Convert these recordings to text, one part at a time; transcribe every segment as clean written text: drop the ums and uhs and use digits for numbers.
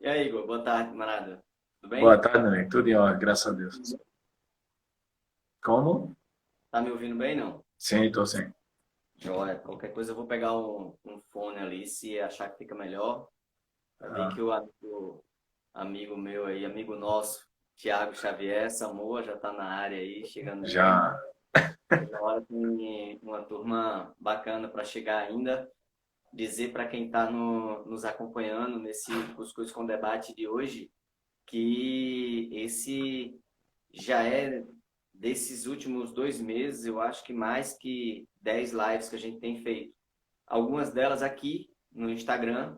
aí, Igor? Boa tarde, camarada. Tudo Boa bem? tarde, amigo. Tudo em ordem, graças a Deus. Como? Tá me ouvindo bem, não? Sim, tô sim. Joia. Qualquer coisa eu vou pegar um fone ali, se achar que fica melhor. Eu vi Ah, que o amigo meu aí, amigo nosso, Thiago Xavier, Samoa, já tá na área aí, chegando junto. já. Na hora tem uma turma bacana para chegar ainda. Dizer para quem está nos acompanhando nesse Cuscuz com Debate de hoje que esse já é desses últimos 2 meses, eu acho que mais que 10 lives que a gente tem feito. Algumas delas aqui no Instagram,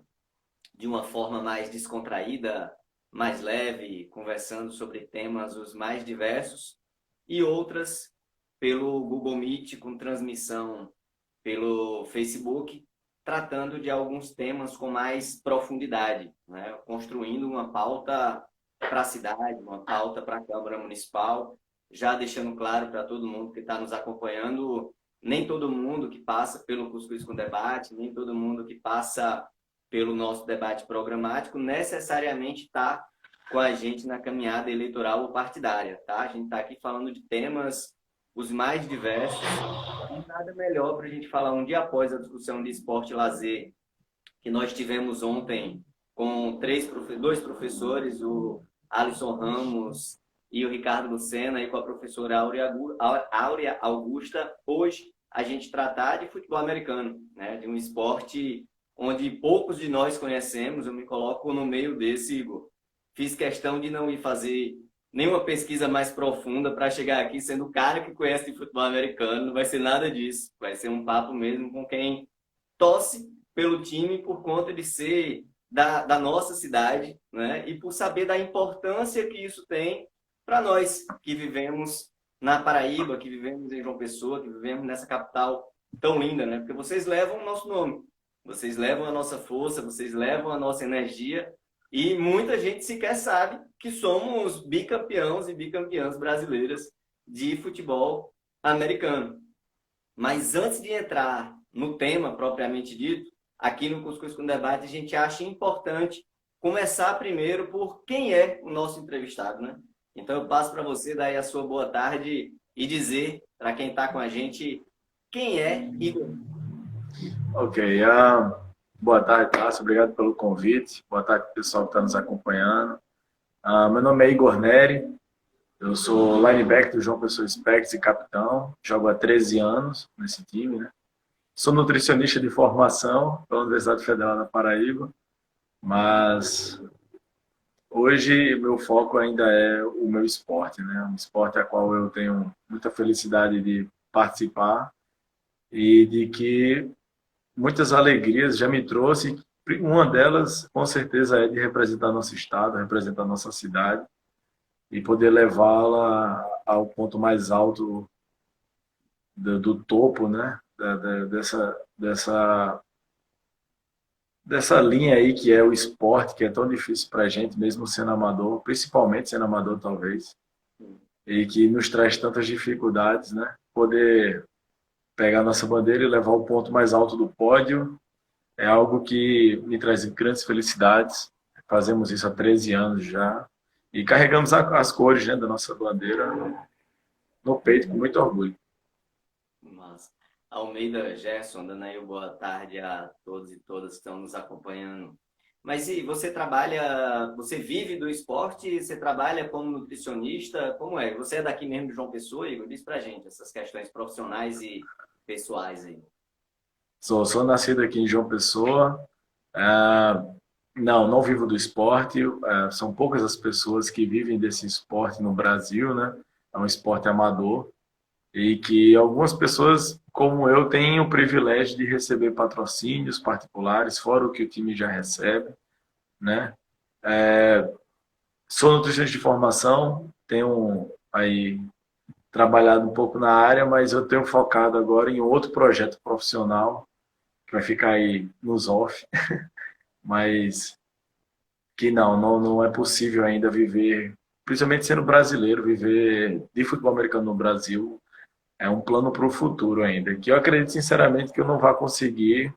de uma forma mais descontraída, mais leve, conversando sobre temas os mais diversos, e outras pelo Google Meet, com transmissão pelo Facebook, tratando de alguns temas com mais profundidade, né? Construindo uma pauta para a cidade, uma pauta para a Câmara Municipal, já deixando claro para todo mundo que está nos acompanhando, nem todo mundo que passa pelo Cuscuz com Debate, nem todo mundo que passa pelo nosso debate programático necessariamente está com a gente na caminhada eleitoral ou partidária, tá? A gente está aqui falando de temas os mais diversos e nada melhor para a gente falar um dia após a discussão de esporte e lazer que nós tivemos ontem com dois professores, o Alisson Ramos e o Ricardo Lucena, e com a professora Áurea Augusta. Hoje a gente tratar de futebol americano, né? De um esporte onde poucos de nós conhecemos. Eu me coloco no meio desse, Igor. Fiz questão de não ir fazer nenhuma pesquisa mais profunda para chegar aqui sendo o cara que conhece de futebol americano. Não vai ser nada disso. Vai ser um papo mesmo com quem torce pelo time por conta de ser da nossa cidade, né? E por saber da importância que isso tem para nós que vivemos na Paraíba, que vivemos em João Pessoa, que vivemos nessa capital tão linda, né? Porque vocês levam o nosso nome, vocês levam a nossa força, vocês levam a nossa energia e muita gente sequer sabe que somos bicampeões e bicampeãs brasileiras de futebol americano. Mas antes de entrar no tema propriamente dito, aqui no Cuscuz com Debate, a gente acha importante começar primeiro por quem é o nosso entrevistado, né? Então eu passo para você dar aí a sua boa tarde e dizer para quem está com a gente quem é Igor. Ok. Boa tarde, Tássio. Obrigado pelo convite. Boa tarde, pessoal que está nos acompanhando. Meu nome é Igor Neri. Eu sou linebacker do João Pessoa Specs e capitão. Jogo há 13 anos nesse time, né? Sou nutricionista de formação pela Universidade Federal da Paraíba, mas hoje meu foco ainda é o meu esporte, né? Um esporte a qual eu tenho muita felicidade de participar e de que muitas alegrias já me trouxe. Uma delas, com certeza, é de representar nosso estado, representar nossa cidade e poder levá-la ao ponto mais alto do topo, né? Dessa linha aí que é o esporte, que é tão difícil para a gente, mesmo sendo amador, principalmente sendo amador, talvez, e que nos traz tantas dificuldades, né? Poder pegar nossa bandeira e levar o ponto mais alto do pódio é algo que me traz grandes felicidades. Fazemos isso há 13 anos já. E carregamos as cores, né, da nossa bandeira no peito com muito orgulho. Mas Almeida Gerson, dando aí boa tarde a todos e todas que estão nos acompanhando. Mas e você trabalha, você vive do esporte, você trabalha como nutricionista, como é? Você é daqui mesmo de João Pessoa, Igor? Diz pra gente essas questões profissionais e pessoais aí. Sou nascido aqui em João Pessoa. Não vivo do esporte. São poucas as pessoas que vivem desse esporte no Brasil, né? É um esporte amador e que algumas pessoas, como eu, têm o privilégio de receber patrocínios particulares, fora o que o time já recebe, né? Sou nutricionista de formação, tenho aí trabalhado um pouco na área, mas eu tenho focado agora em outro projeto profissional que vai ficar aí nos off, mas que não é possível ainda viver, principalmente sendo brasileiro, viver de futebol americano no Brasil é um plano para o futuro ainda, que eu acredito sinceramente que eu não vá conseguir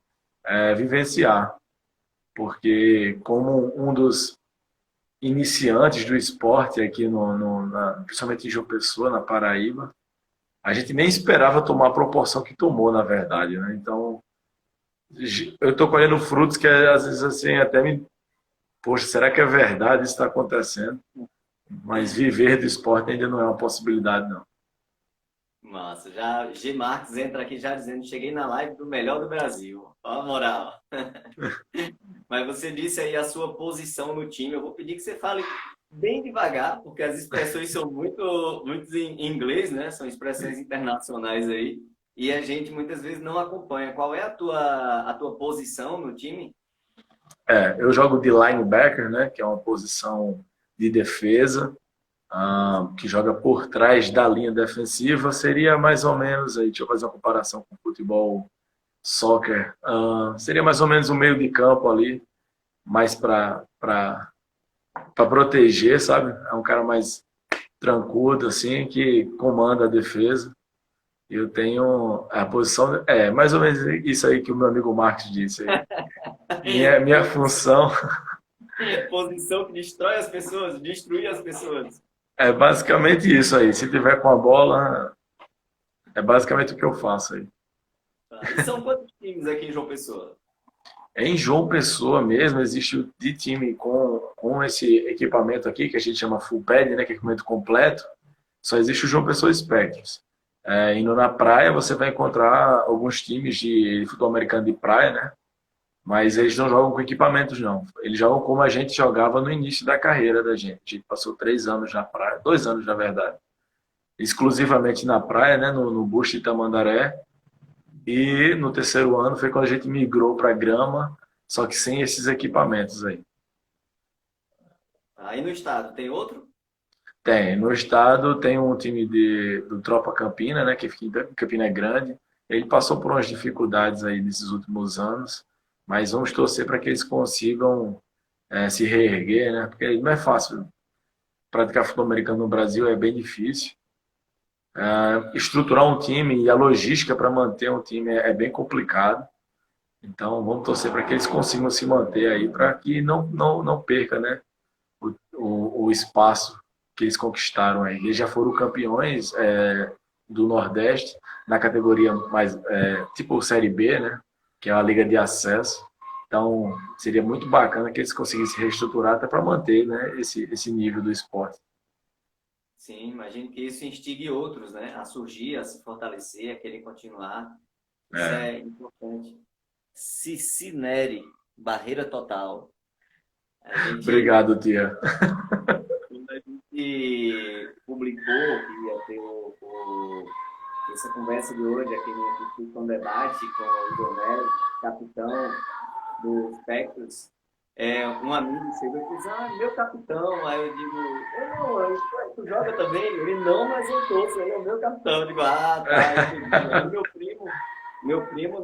vivenciar, porque como um dos iniciantes do esporte aqui, principalmente em João Pessoa, na Paraíba, a gente nem esperava tomar a proporção que tomou, na verdade, né? Então, eu estou colhendo frutos que às vezes assim até me... Poxa, será que é verdade isso está acontecendo? Mas viver do esporte ainda não é uma possibilidade, não. Massa, já G Marques entra aqui já dizendo, cheguei na live do melhor do Brasil. Ó a moral. Mas você disse aí a sua posição no time. Eu vou pedir que você fale bem devagar, porque as expressões são muito em inglês, né? São expressões internacionais aí. E a gente muitas vezes não acompanha. Qual é a tua posição no time? Eu jogo de linebacker, né? Que é uma posição de defesa, que joga por trás da linha defensiva. Seria mais ou menos, aí, deixa eu fazer uma comparação com o futebol, soccer. Seria mais ou menos o meio de campo ali, mais para proteger, sabe? É um cara mais tranquilo, assim, que comanda a defesa. Eu tenho a posição... mais ou menos isso aí que o meu amigo Marcos disse aí. Minha função Posição que destrói as pessoas, destruir as pessoas. é basicamente isso aí. Se tiver com a bola, é basicamente o que eu faço aí. Tá. E são quantos times aqui em João Pessoa? Em João Pessoa mesmo, existe o de time com esse equipamento aqui, que a gente chama full pad, né, que é equipamento completo, só existe o João Pessoa Spectros. Indo na praia, você vai encontrar alguns times de futebol americano de praia, né? Mas eles não jogam com equipamentos, não. Eles jogam como a gente jogava no início da carreira da gente. A gente passou 3 anos na praia, 2 anos, na verdade, exclusivamente na praia, né, no Busto de Tamandaré. E no terceiro ano foi quando a gente migrou para grama, só que sem esses equipamentos aí. Aí no estado tem outro? Tem. No estado tem um time do Tropa Campina, né, que fica em Campina Grande. Ele passou por umas dificuldades aí nesses últimos anos, mas vamos torcer para que eles consigam se reerguer, né? Porque não é fácil praticar futebol americano no Brasil, é bem difícil. Estruturar um time e a logística para manter um time é bem complicado. Então vamos torcer para que eles consigam se manter aí, para que não perca, né, o espaço que eles conquistaram aí. Eles já foram campeões do Nordeste na categoria mais tipo Série B, né, que é a liga de acesso. Então seria muito bacana que eles conseguissem reestruturar até para manter, né, esse nível do esporte. Sim, imagino que isso instigue outros, né, a surgir, a se fortalecer, a querer continuar. Isso é importante. Cicinere, barreira total. A gente, Obrigado, tia. quando a gente publicou que ia ter essa conversa de hoje aqui no Discussão Debate com o Donel, capitão do Spectros, um amigo chegou e disse, meu capitão. Aí eu digo, tu joga também? Ele, não, mas eu torço, ele é o meu capitão. Eu digo, tá, entendi. Aí meu primo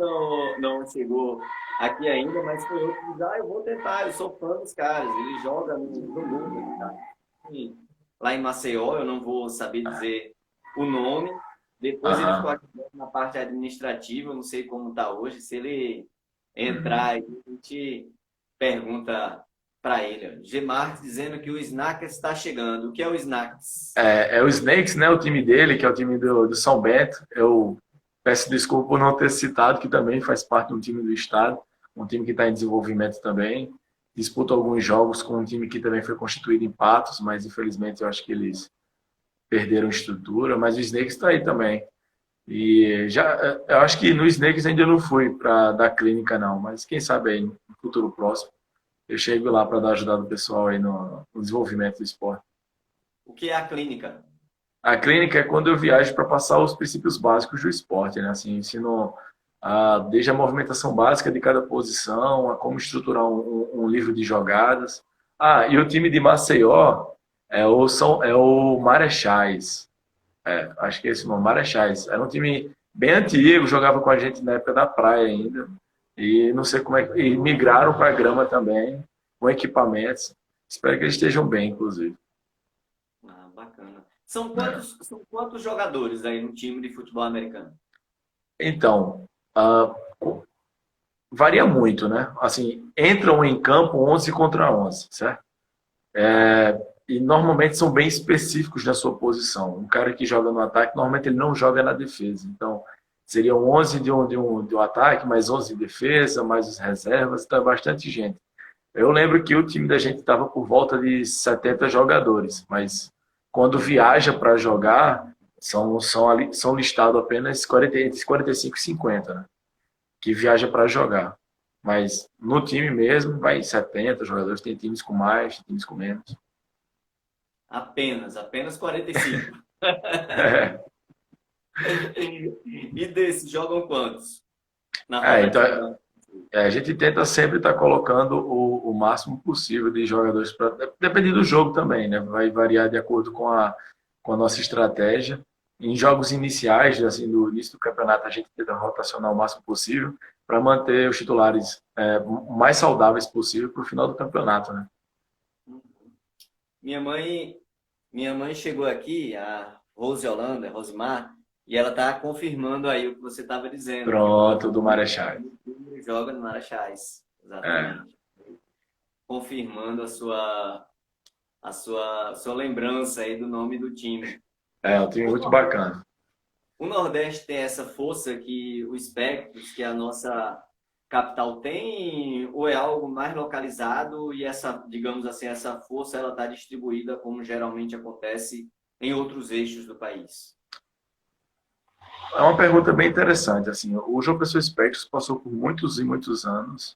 não chegou aqui ainda, mas foi eu que disse, eu vou tentar, eu sou fã dos caras, ele joga no mundo, tá? E lá em Maceió, eu não vou saber dizer o nome, depois ele ficou aqui na parte administrativa, eu não sei como está hoje, se ele entrar aí, a gente pergunta para ele. G. Marques dizendo que o Snacks está chegando. O que é o Snacks? É o Snakes, né? O time dele, que é o time do São Bento. Eu peço desculpa por não ter citado, que também faz parte do time do estado. Um time que está em desenvolvimento também. Disputa alguns jogos com um time que também foi constituído em Patos, mas infelizmente eu acho que eles perderam estrutura. Mas o Snakes está aí também. E eu acho que no Snakes ainda não fui para dar clínica, não. Mas quem sabe aí, no futuro próximo, eu chego lá para dar ajudar do pessoal aí no desenvolvimento do esporte. O que é a clínica? A clínica é quando eu viajo para passar os princípios básicos do esporte, né? Assim, ensino desde a movimentação básica de cada posição, a como estruturar um livro de jogadas. E o time de Maceió é o Marechais. Acho que é esse nome, Marechais. Era um time bem antigo, jogava com a gente na época da praia ainda. E não sei como e migraram para a grama também, com equipamentos. Espero que eles estejam bem, inclusive. Bacana. São quantos jogadores aí no time de futebol americano? Então, varia muito, né? Assim, entram em campo 11 contra 11, certo? E normalmente são bem específicos na sua posição. Um cara que joga no ataque, normalmente ele não joga na defesa. Então, seriam 11 de um ataque, mais 11 de defesa, mais os reservas, então é bastante gente. Eu lembro que o time da gente estava por volta de 70 jogadores, mas quando viaja para jogar, são listados apenas 40, entre 45 e 50, né? Que viaja para jogar. Mas no time mesmo, vai 70 jogadores, tem times com mais, tem times com menos. Apenas 45. É, E desses, jogam quantos na rotativa? então a gente tenta sempre estar colocando o máximo possível de jogadores para. Depende do jogo também, né? Vai variar de acordo com a nossa estratégia. Em jogos iniciais, assim, no início do campeonato, a gente tenta rotacionar o máximo possível para manter os titulares o mais saudáveis possível para o final do campeonato, né? Minha mãe, minha mãe chegou aqui, a Rose Holanda, Rosimar, e ela está confirmando aí o que você estava dizendo, que Pronto, do Marechal. joga no Marachás, É, exatamente. Confirmando a sua lembrança aí do nome do time. é um time muito bacana. O Nordeste tem essa força que o Spectros, que é a nossa capital, tem, ou é algo mais localizado e essa, digamos assim, essa força ela está distribuída como geralmente acontece em outros eixos do país? É uma pergunta bem interessante. Assim, o João Pessoa Espectros passou por muitos e muitos anos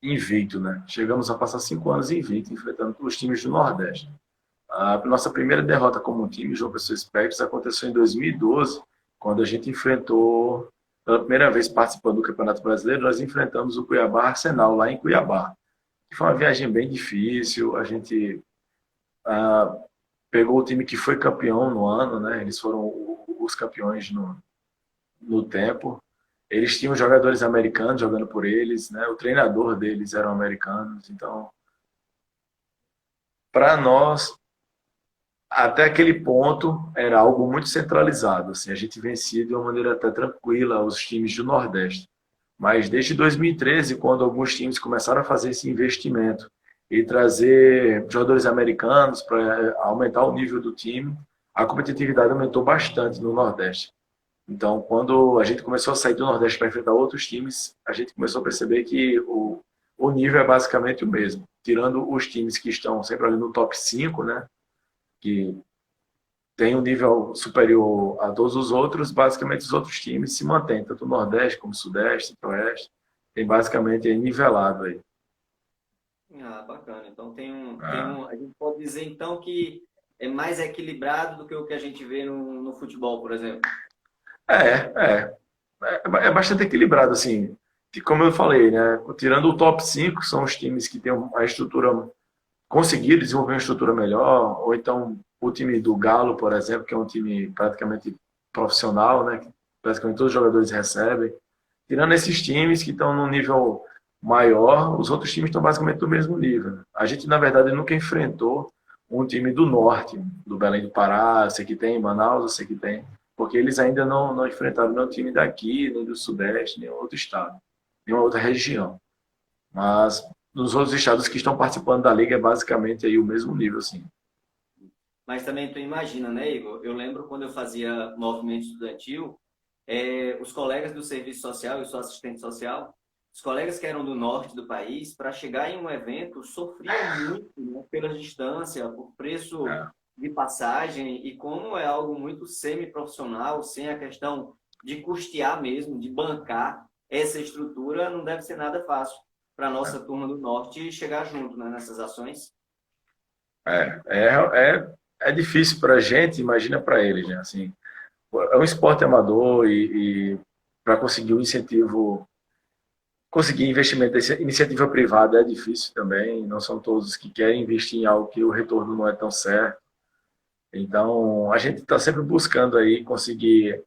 invicto, né? Chegamos a passar 5 anos invicto, enfrentando os times do Nordeste. A nossa primeira derrota como time, João Pessoa Espectros, aconteceu em 2012, quando a gente enfrentou, pela primeira vez participando do Campeonato Brasileiro, nós enfrentamos o Cuiabá Arsenal, lá em Cuiabá. Foi uma viagem bem difícil, a gente ah, pegou o time que foi campeão no ano, né? Eles foram os campeões no tempo. Eles tinham jogadores americanos jogando por eles, né? O treinador deles eram americanos. Então, para nós, até aquele ponto, era algo muito centralizado. Assim, a gente vencia de uma maneira até tranquila os times do Nordeste. Mas desde 2013, quando alguns times começaram a fazer esse investimento e trazer jogadores americanos para aumentar o nível do time, a competitividade aumentou bastante no Nordeste. Então, quando a gente começou a sair do Nordeste para enfrentar outros times, a gente começou a perceber que o nível é basicamente o mesmo. Tirando os times que estão sempre ali no top 5, né, que tem um nível superior a todos os outros, basicamente os outros times se mantêm, tanto o Nordeste como o Sudeste, o Oeste, tem basicamente aí nivelado aí. Ah, bacana. Então a gente pode dizer então que é mais equilibrado do que o que a gente vê no futebol, por exemplo. É bastante equilibrado, assim. E como eu falei, né? Tirando o top 5 são os times que têm a estrutura, conseguiram desenvolver uma estrutura melhor, ou então o time do Galo, por exemplo, que é um time praticamente profissional, né? Que praticamente todos os jogadores recebem. Tirando esses times que estão num nível maior, os outros times estão basicamente do mesmo nível. A gente, na verdade, nunca enfrentou um time do norte, do Belém do Pará, eu sei que tem, Manaus, eu sei que tem, porque eles ainda não enfrentaram nenhum time daqui, nem do Sudeste, nem outro estado, nenhuma outra região. Mas nos outros estados que estão participando da liga é basicamente aí o mesmo nível, assim. Mas também tu imagina, né, Igor? Eu lembro quando eu fazia movimento estudantil, os colegas do serviço social, eu sou assistente social, os colegas que eram do norte do país, para chegar em um evento, sofriam muito, né, pela distância, por preço É, de passagem, e como é algo muito semi-profissional, sem a questão de custear mesmo, de bancar essa estrutura, não deve ser nada fácil para a nossa turma do norte chegar junto, né, nessas ações. é difícil para a gente, imagina para eles, né? Assim, é um esporte amador e para conseguir um incentivo, conseguir investimento dessa iniciativa privada é difícil também. Não são todos que querem investir em algo que o retorno não é tão certo. Então, a gente está sempre buscando aí conseguir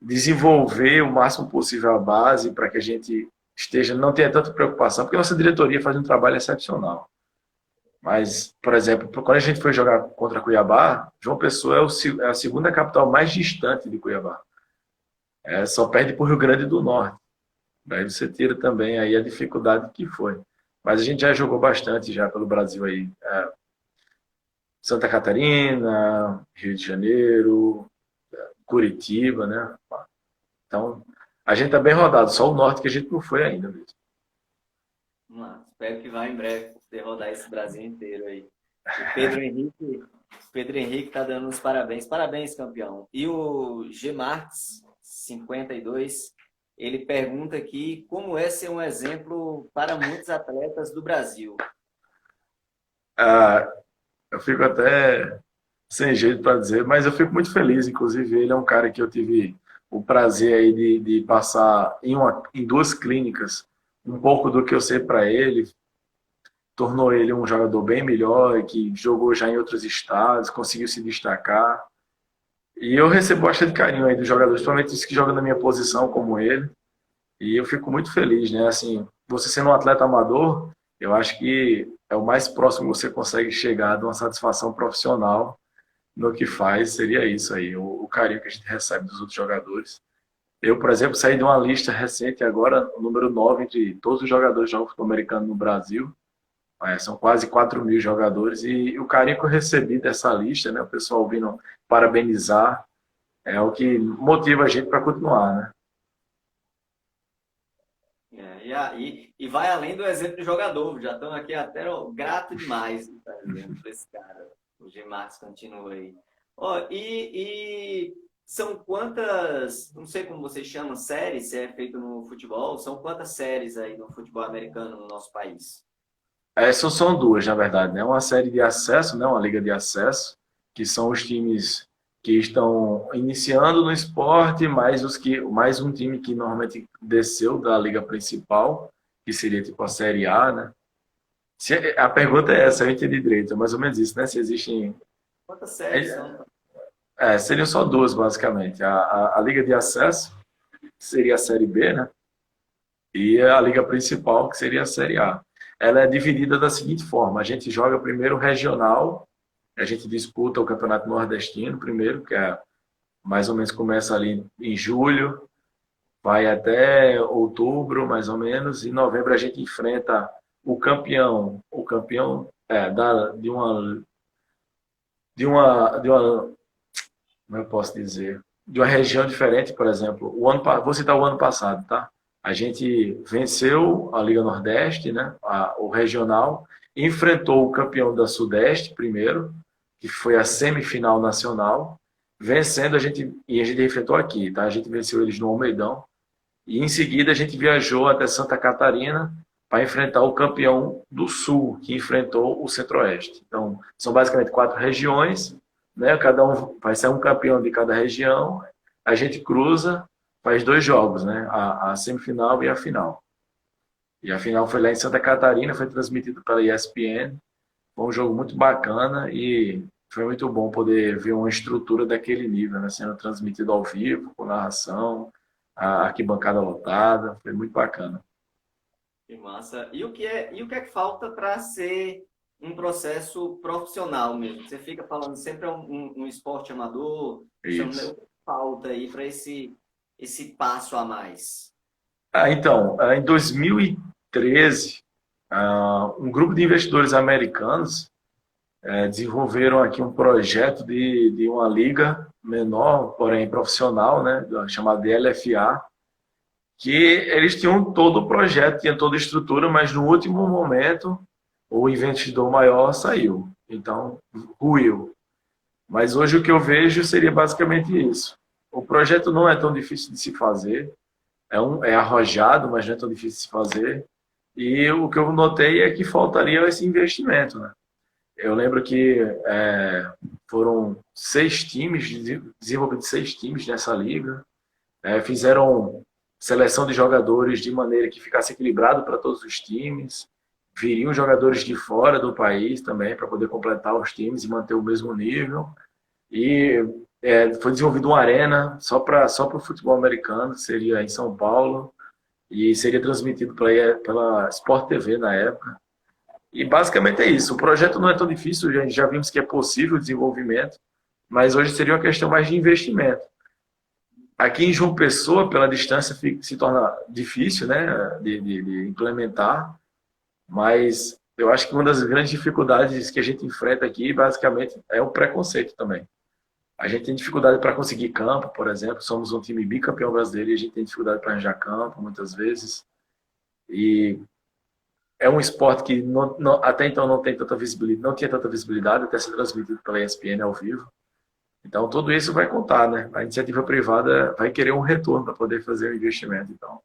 desenvolver o máximo possível a base para que a gente não tenha tanta preocupação, porque a nossa diretoria faz um trabalho excepcional. Mas, por exemplo, quando a gente foi jogar contra Cuiabá, João Pessoa é a segunda capital mais distante de Cuiabá. Só perde para o Rio Grande do Norte. Daí você tira também aí a dificuldade que foi. Mas a gente já jogou bastante já pelo Brasil aí. Santa Catarina, Rio de Janeiro, Curitiba, né? Então, a gente tá bem rodado, só o norte que a gente não foi ainda mesmo. Vamos lá. Espero que vá em breve poder rodar esse Brasil inteiro aí. O Pedro Henrique tá dando uns parabéns. Parabéns, campeão. E o G Marques 52, ele pergunta aqui como é ser um exemplo para muitos atletas do Brasil. Ah, eu fico até sem jeito para dizer, mas eu fico muito feliz. Inclusive, ele é um cara que eu tive o prazer aí de passar em duas clínicas um pouco do que eu sei para ele, tornou ele um jogador bem melhor, que jogou já em outros estados, conseguiu se destacar. E eu recebo bastante carinho aí dos jogadores, principalmente os que jogam na minha posição, como ele. E eu fico muito feliz, né? Assim, você sendo um atleta amador, eu acho que é o mais próximo que você consegue chegar de uma satisfação profissional no que faz, seria isso aí, o carinho que a gente recebe dos outros jogadores. Eu, por exemplo, saí de uma lista recente agora, o número 9 entre todos os jogadores de futebol americano no Brasil. São quase 4.000 jogadores e o carinho que eu recebi dessa lista, né, o pessoal vindo parabenizar, é o que motiva a gente para continuar, né? E vai além do exemplo do jogador. Já estão aqui até grato demais, tá dizendo, para esse cara. O G Marques continua aí. Ó, e são quantas, não sei como vocês chamam, séries, se é feito no futebol, são quantas séries aí no futebol americano no nosso país? Essas são duas, na verdade, né? Uma série de acesso, né? Uma liga de acesso, que são os times que estão iniciando no esporte, mais um time que normalmente desceu da liga principal, que seria tipo a Série A, né? A pergunta é essa, eu entendi direito, é mais ou menos isso, né? Se existem. Quantas séries são? Seriam só duas, basicamente. A Liga de Acesso, que seria a Série B, né? E a Liga Principal, que seria a Série A. Ela é dividida da seguinte forma: a gente joga primeiro o regional, a gente disputa o Campeonato Nordestino primeiro, que é mais ou menos começa ali em julho, vai até outubro, mais ou menos, e em novembro a gente enfrenta o campeão de uma, como eu posso dizer, de uma região diferente, por exemplo. Vou citar o ano passado, tá? A gente venceu a Liga Nordeste, né? O regional, enfrentou o campeão da Sudeste primeiro, que foi a semifinal nacional, vencendo e a gente enfrentou aqui, tá? A gente venceu eles no Almeidão. E em seguida a gente viajou até Santa Catarina para enfrentar o campeão do Sul, que enfrentou o Centro-Oeste. Então, são basicamente 4 regiões, né? Cada um vai ser um campeão de cada região. A gente cruza, faz 2 jogos, né? A semifinal e a final. E a final foi lá em Santa Catarina, foi transmitido pela ESPN. Foi um jogo muito bacana e foi muito bom poder ver uma estrutura daquele nível, né? Sendo transmitido ao vivo, com narração, a arquibancada lotada, foi muito bacana. Que massa. E o que é que falta para ser um processo profissional mesmo? Você fica falando sempre um esporte amador, Isso. o que falta aí para esse passo a mais? Então, em 2013, um grupo de investidores americanos desenvolveram aqui um projeto de uma liga menor, porém profissional, né, chamada de LFA, que eles tinham todo o projeto, tinham toda a estrutura, mas no último momento o investidor maior saiu. Então, ruiu. Mas hoje o que eu vejo seria basicamente isso. O projeto não é tão difícil de se fazer, é arrojado, mas não é tão difícil de se fazer. E o que eu notei é que faltaria esse investimento, né? Eu lembro que foram 6 times, desenvolvidos 6 times nessa liga. Fizeram seleção de jogadores de maneira que ficasse equilibrado para todos os times. Viriam jogadores de fora do país também para poder completar os times e manter o mesmo nível. E foi desenvolvida uma arena só para o futebol americano, seria em São Paulo, e seria transmitido pela Sport TV na época. E basicamente é isso. O projeto não é tão difícil, já vimos que é possível o desenvolvimento, mas hoje seria uma questão mais de investimento. Aqui em João Pessoa, pela distância, se torna difícil, né, de implementar, mas eu acho que uma das grandes dificuldades que a gente enfrenta aqui, basicamente, é o preconceito também. A gente tem dificuldade para conseguir campo, por exemplo. Somos um time bicampeão brasileiro e a gente tem dificuldade para arranjar campo, muitas vezes. E é um esporte que até então não tem tanta visibilidade, não tinha tanta visibilidade até ser transmitido pela ESPN ao vivo. Então, tudo isso vai contar, né? A iniciativa privada vai querer um retorno para poder fazer o investimento. Então,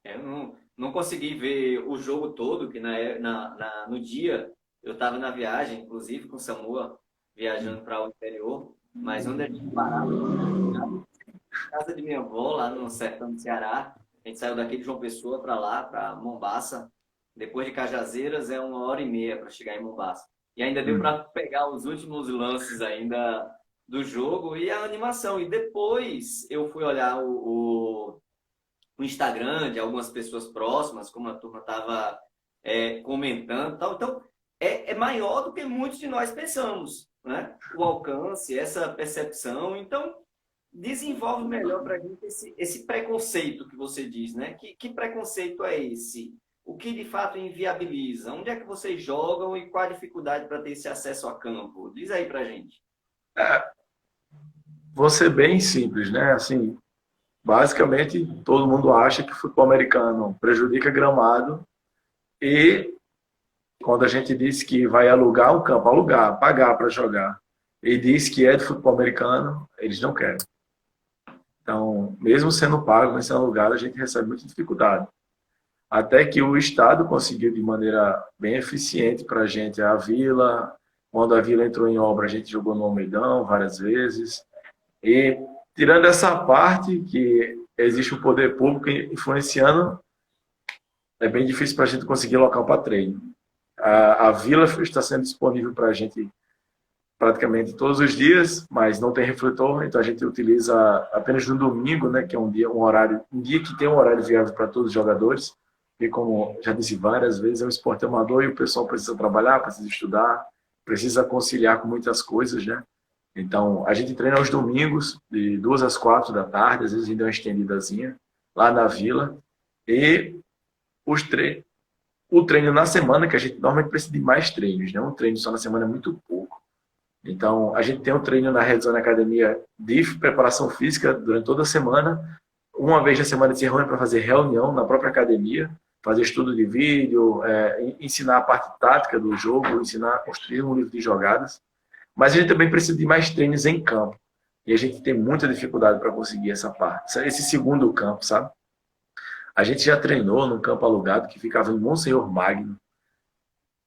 Eu não consegui ver o jogo todo, que no dia eu estava na viagem, inclusive com o Samoa, viajando para o interior, mas onde a gente parava, na casa de minha avó, lá no sertão do Ceará, a gente saiu daqui de João Pessoa para lá, para Mombaça, depois de Cajazeiras é 1h30 para chegar em Mombaça. E ainda deu para pegar os últimos lances ainda do jogo e a animação. E depois eu fui olhar o Instagram de algumas pessoas próximas, como a turma estava comentando, tal. Então, é maior do que muitos de nós pensamos, né? O alcance, essa percepção. Então, desenvolve melhor para a gente esse preconceito que você diz, né? Que preconceito é esse? O que de fato inviabiliza? Onde é que vocês jogam e qual a dificuldade para ter esse acesso a campo? Diz aí para a gente. vou ser bem simples, né? Assim, basicamente, todo mundo acha que o futebol americano prejudica gramado e quando a gente diz que vai alugar um campo, alugar, pagar para jogar, e diz que é de futebol americano, eles não querem. Então, mesmo sendo pago, mas sendo alugado, a gente recebe muita dificuldade. Até que o Estado conseguiu de maneira bem eficiente para a gente a Vila. Quando a Vila entrou em obra, a gente jogou no Almeidão várias vezes. E tirando essa parte que existe o poder público influenciando, é bem difícil para a gente conseguir local para treino. A Vila está sendo disponível para a gente praticamente todos os dias, mas não tem refletor, então a gente utiliza apenas no domingo, né, que é um dia que tem um horário viável para todos os jogadores, e como já disse várias vezes, é um esporte amador e o pessoal precisa trabalhar, precisa estudar, precisa conciliar com muitas coisas, né? Então, a gente treina aos domingos, de 2 às 4 da tarde, às vezes ainda é uma estendidazinha, lá na Vila, e o treino na semana, que a gente normalmente precisa de mais treinos, né? Um treino só na semana é muito pouco. Então, a gente tem um treino na Red Zone Academia de preparação física durante toda a semana. Uma vez na semana se reúne para fazer reunião na própria academia, fazer estudo de vídeo, ensinar a parte tática do jogo, ensinar a construir um livro de jogadas. Mas a gente também precisa de mais treinos em campo. E a gente tem muita dificuldade para conseguir essa parte. Esse segundo campo, sabe? A gente já treinou num campo alugado que ficava em Monsenhor Magno.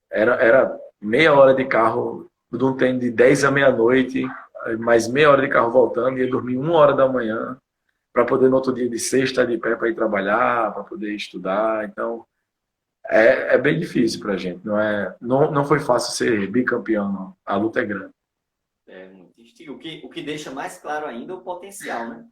Era meia hora de carro, de um treino de 10 à meia-noite, mais meia hora de carro voltando, ia dormir 1h da manhã, para poder no outro dia de sexta de pé para ir trabalhar, para poder estudar. Então, é bem difícil para a gente. Não foi fácil ser bicampeão, não. A luta é grande. É muito estilo. O que deixa mais claro ainda é o potencial, né?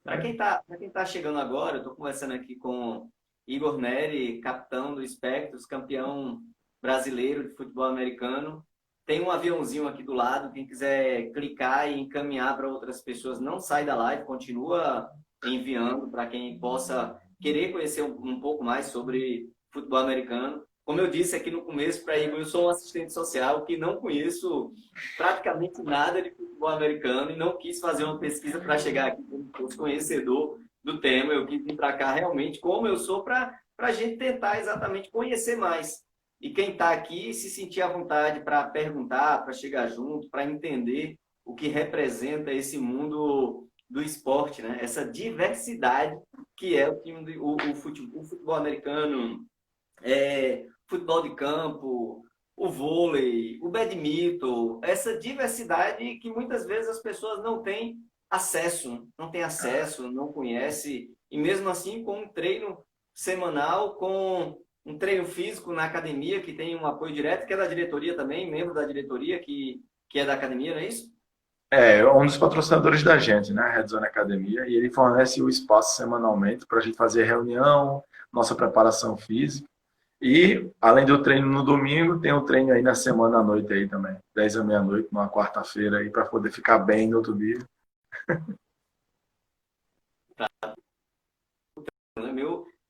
Para quem tá chegando agora, eu estou conversando aqui com Igor Neri, capitão do Spectros, campeão brasileiro de futebol americano. Tem um aviãozinho aqui do lado, quem quiser clicar e encaminhar para outras pessoas, não sai da live, continua enviando para quem possa querer conhecer um pouco mais sobre futebol americano. Como eu disse aqui no começo para Igor, eu sou um assistente social que não conheço praticamente nada de futebol americano e não quis fazer uma pesquisa para chegar aqui como conhecedor do tema. Eu quis vir para cá realmente como eu sou para a gente tentar exatamente conhecer mais. E quem está aqui se sentir à vontade para perguntar, para chegar junto, para entender o que representa esse mundo do esporte, né? Essa diversidade que é o futebol americano, futebol de campo, o vôlei, o badminton, essa diversidade que muitas vezes as pessoas não têm acesso, não conhecem, e mesmo assim com um treino semanal, com um treino físico na academia, que tem um apoio direto, que é da diretoria também, membro da diretoria, que é da academia, não é isso? É um dos patrocinadores da gente, né? A Red Zone Academia, e ele fornece o espaço semanalmente para a gente fazer reunião, nossa preparação física. E, além do treino no domingo, tem o treino aí na semana à noite aí também. 10 à meia-noite, numa quarta-feira aí, para poder ficar bem no outro dia.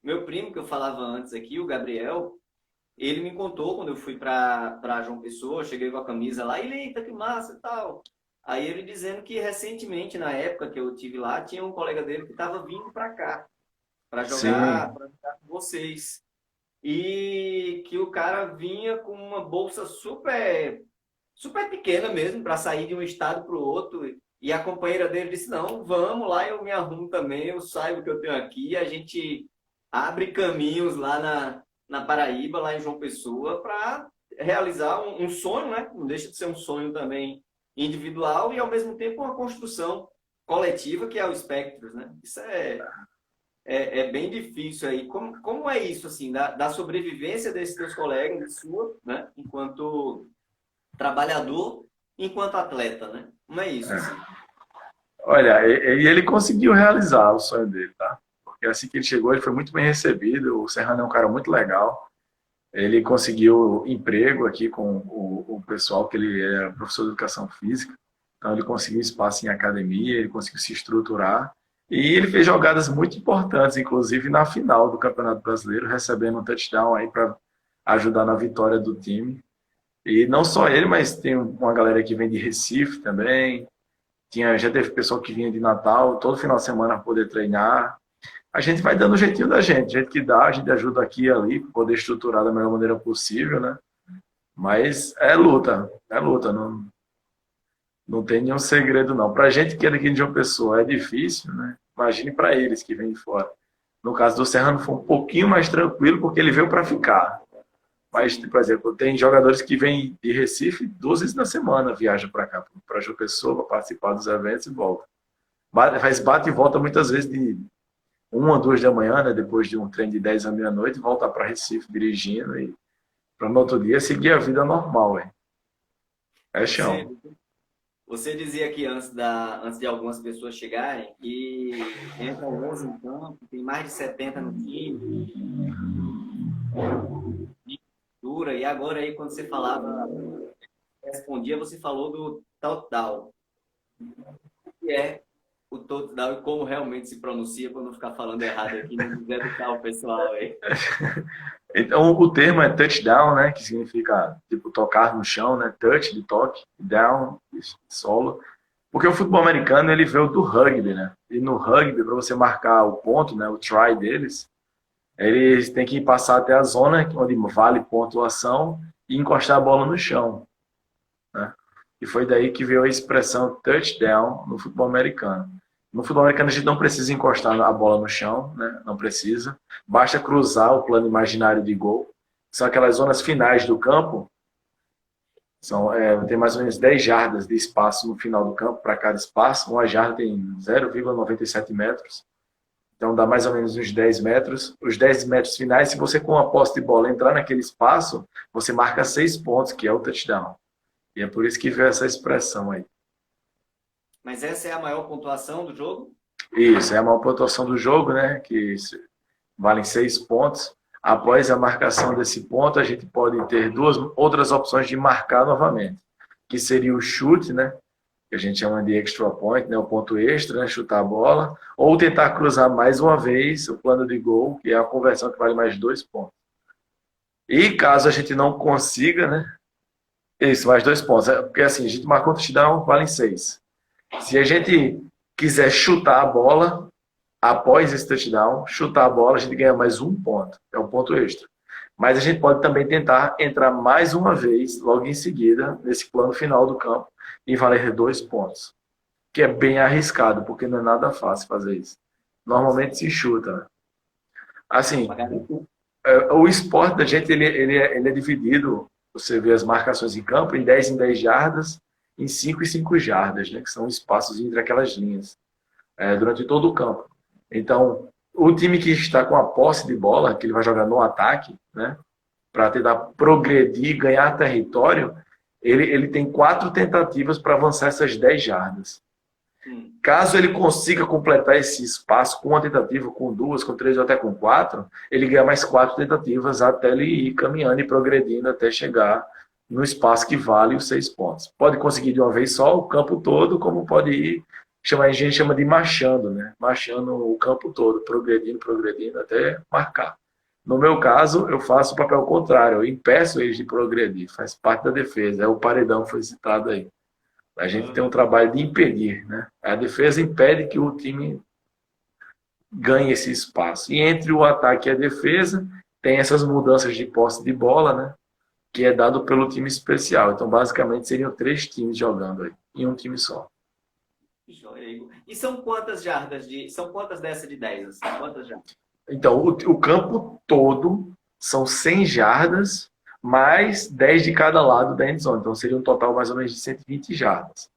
Meu primo, que eu falava antes aqui, o Gabriel, ele me contou quando eu fui para João Pessoa, cheguei com a camisa lá, ele, eita, que massa e tal. Aí ele dizendo que recentemente, na época que eu tive lá, tinha um colega dele que estava vindo para cá, Sim, para jogar com vocês. E que o cara vinha com uma bolsa super pequena mesmo, para sair de um estado para o outro. E a companheira dele disse: Não, vamos lá, eu me arrumo também, eu saiba o que eu tenho aqui. A gente abre caminhos lá na Paraíba, lá em João Pessoa, para realizar um sonho, né? Não deixa de ser um sonho também individual e, ao mesmo tempo, uma construção coletiva, que é o Spectros, né? Isso é bem difícil aí. Como é isso, assim, da sobrevivência desses teus colegas, de sua, né? Enquanto trabalhador, enquanto atleta, né? Como é isso, assim? olha, e ele conseguiu realizar o sonho dele, tá? Porque assim que ele chegou, ele foi muito bem recebido. O Serrano é um cara muito legal. Ele conseguiu emprego aqui com o pessoal, que ele é professor de educação física. Então, ele conseguiu espaço em academia, ele conseguiu se estruturar. E ele fez jogadas muito importantes, inclusive na final do Campeonato Brasileiro, recebendo um touchdown aí para ajudar na vitória do time. E não só ele, mas tem uma galera que vem de Recife também. Já teve pessoal que vinha de Natal, todo final de semana para poder treinar. A gente vai dando o jeitinho da gente, o jeito que dá, a gente ajuda aqui e ali para poder estruturar da melhor maneira possível, né? Mas é luta, não tem nenhum segredo não. Para a gente que é daqui de João Pessoa é difícil, né? Imagine para eles que vêm de fora. No caso do Serrano foi um pouquinho mais tranquilo porque ele veio para ficar. Mas, por exemplo, tem jogadores que vêm de Recife 2 vezes na semana, viajam para cá, para João Pessoa, para participar dos eventos e volta. Faz bate e volta muitas vezes de 1 ou 2 da manhã, né, depois de um trem de 10 à meia-noite, voltar para Recife dirigindo e para no outro dia seguir a vida normal. É Você, chão. você dizia aqui antes de algumas pessoas chegarem que entra 11 em campo, tem mais de 70 no time, dura, e agora aí quando você falava, respondia, você falou do touchdown, que é o touchdown e como realmente se pronuncia para não ficar falando errado aqui, não deseducar o pessoal aí. Então, o termo é touchdown, né, que significa tipo tocar no chão, né, touch de toque, down de solo. Porque o futebol americano ele veio do rugby, né? E no rugby, para você marcar o ponto, né, o try deles, eles têm que passar até a zona onde vale pontuação e encostar a bola no chão, né? E foi daí que veio a expressão touchdown no futebol americano. No futebol americano a gente não precisa encostar a bola no chão, né? Não precisa. Basta cruzar o plano imaginário de gol. São aquelas zonas finais do campo. Tem mais ou menos 10 jardas de espaço no final do campo para cada espaço. Uma jarda tem 0,97 metros. Então dá mais ou menos uns 10 metros. Os 10 metros finais, se você com a posse de bola entrar naquele espaço, você marca 6 pontos, que é o touchdown. E é por isso que veio essa expressão aí. Mas essa é a maior pontuação do jogo? Isso, é a maior pontuação do jogo, né? Que valem 6 pontos. Após a marcação desse ponto, a gente pode ter 2 outras opções de marcar novamente, que seria o chute, né? Que a gente chama de extra point, né? O ponto extra, né? Chutar a bola, ou tentar cruzar mais uma vez o plano de gol, que é a conversão que vale mais 2 pontos. E caso a gente não consiga, né? Isso, mais 2 pontos. Porque assim, a gente marcou o touchdown, valem 6. Se a gente quiser chutar a bola, após esse touchdown, chutar a bola, a gente ganha mais 1 ponto. É um ponto extra. Mas a gente pode também tentar entrar mais uma vez, logo em seguida, nesse plano final do campo, e valer 2 pontos. Que é bem arriscado, porque não é nada fácil fazer isso. Normalmente se chuta, né? Assim, o esporte da gente ele é dividido, você vê as marcações em campo, em 10 jardas, em 5 e 5 jardas, né, que são espaços entre aquelas linhas, durante todo o campo. Então, o time que está com a posse de bola, que ele vai jogar no ataque, né, para tentar progredir, ganhar território, ele tem 4 tentativas para avançar essas 10 jardas. Caso ele consiga completar esse espaço com uma tentativa, com 2, com 3 ou até com 4, ele ganha mais 4 tentativas até ele ir caminhando e progredindo até chegar no espaço que vale os 6 pontos. Pode conseguir de uma vez só o campo todo, como pode ir, a gente chama de marchando, né? Marchando o campo todo, progredindo até marcar. No meu caso, eu faço o papel contrário, eu impeço eles de progredir, faz parte da defesa, é o paredão que foi citado aí. A gente tem um trabalho de impedir, né? A defesa impede que o time ganhe esse espaço. E entre o ataque e a defesa, tem essas mudanças de posse de bola, né? Que é dado pelo time especial. Então, basicamente, seriam 3 times jogando aí, em um time só. E são quantas jardas São quantas dessa de 10? Assim? Quantas jardas? Então, o campo todo são 100 jardas, mais 10 de cada lado da endzone. Então, seria um total mais ou menos de 120 jardas.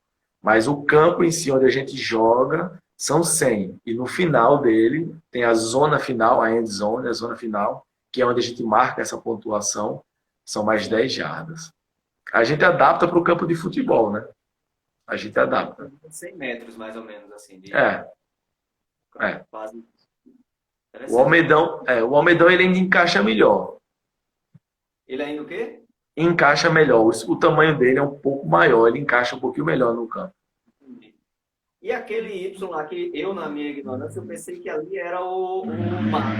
Mas o campo em si, onde a gente joga, são 100. E no final dele, tem a zona final, a endzone, a zona final, que é onde a gente marca essa pontuação, são mais 10 jardas. A gente adapta para o campo de futebol, né? A gente adapta. 100 metros, mais ou menos, assim. É. Quase. O Almedão ele ainda encaixa melhor. Ele ainda o quê? Encaixa melhor. O tamanho dele é um pouco maior, ele encaixa um pouquinho melhor no campo. E aquele Y lá que eu, na minha ignorância, eu pensei que ali era o mar.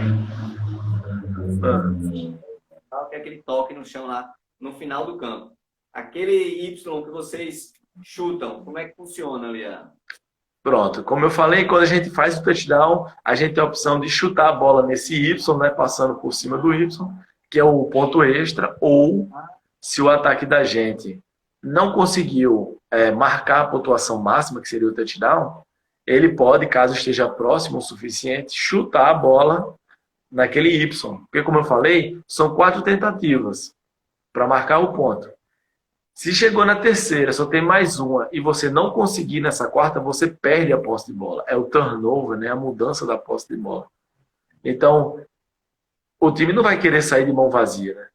Que é aquele toque no chão lá, no final do campo. Aquele Y que vocês chutam, como é que funciona ali? Pronto, como eu falei, quando a gente faz o touchdown, a gente tem a opção de chutar a bola nesse Y, né, passando por cima do Y, que é o ponto extra, ou se o ataque da gente não conseguiu marcar a pontuação máxima, que seria o touchdown, ele pode, caso esteja próximo o suficiente, chutar a bola naquele Y. Porque, como eu falei, são 4 tentativas para marcar o ponto. Se chegou na terceira, só tem mais uma, e você não conseguir nessa quarta, você perde a posse de bola. É o turnover, né? A mudança da posse de bola. Então, o time não vai querer sair de mão vazia, né?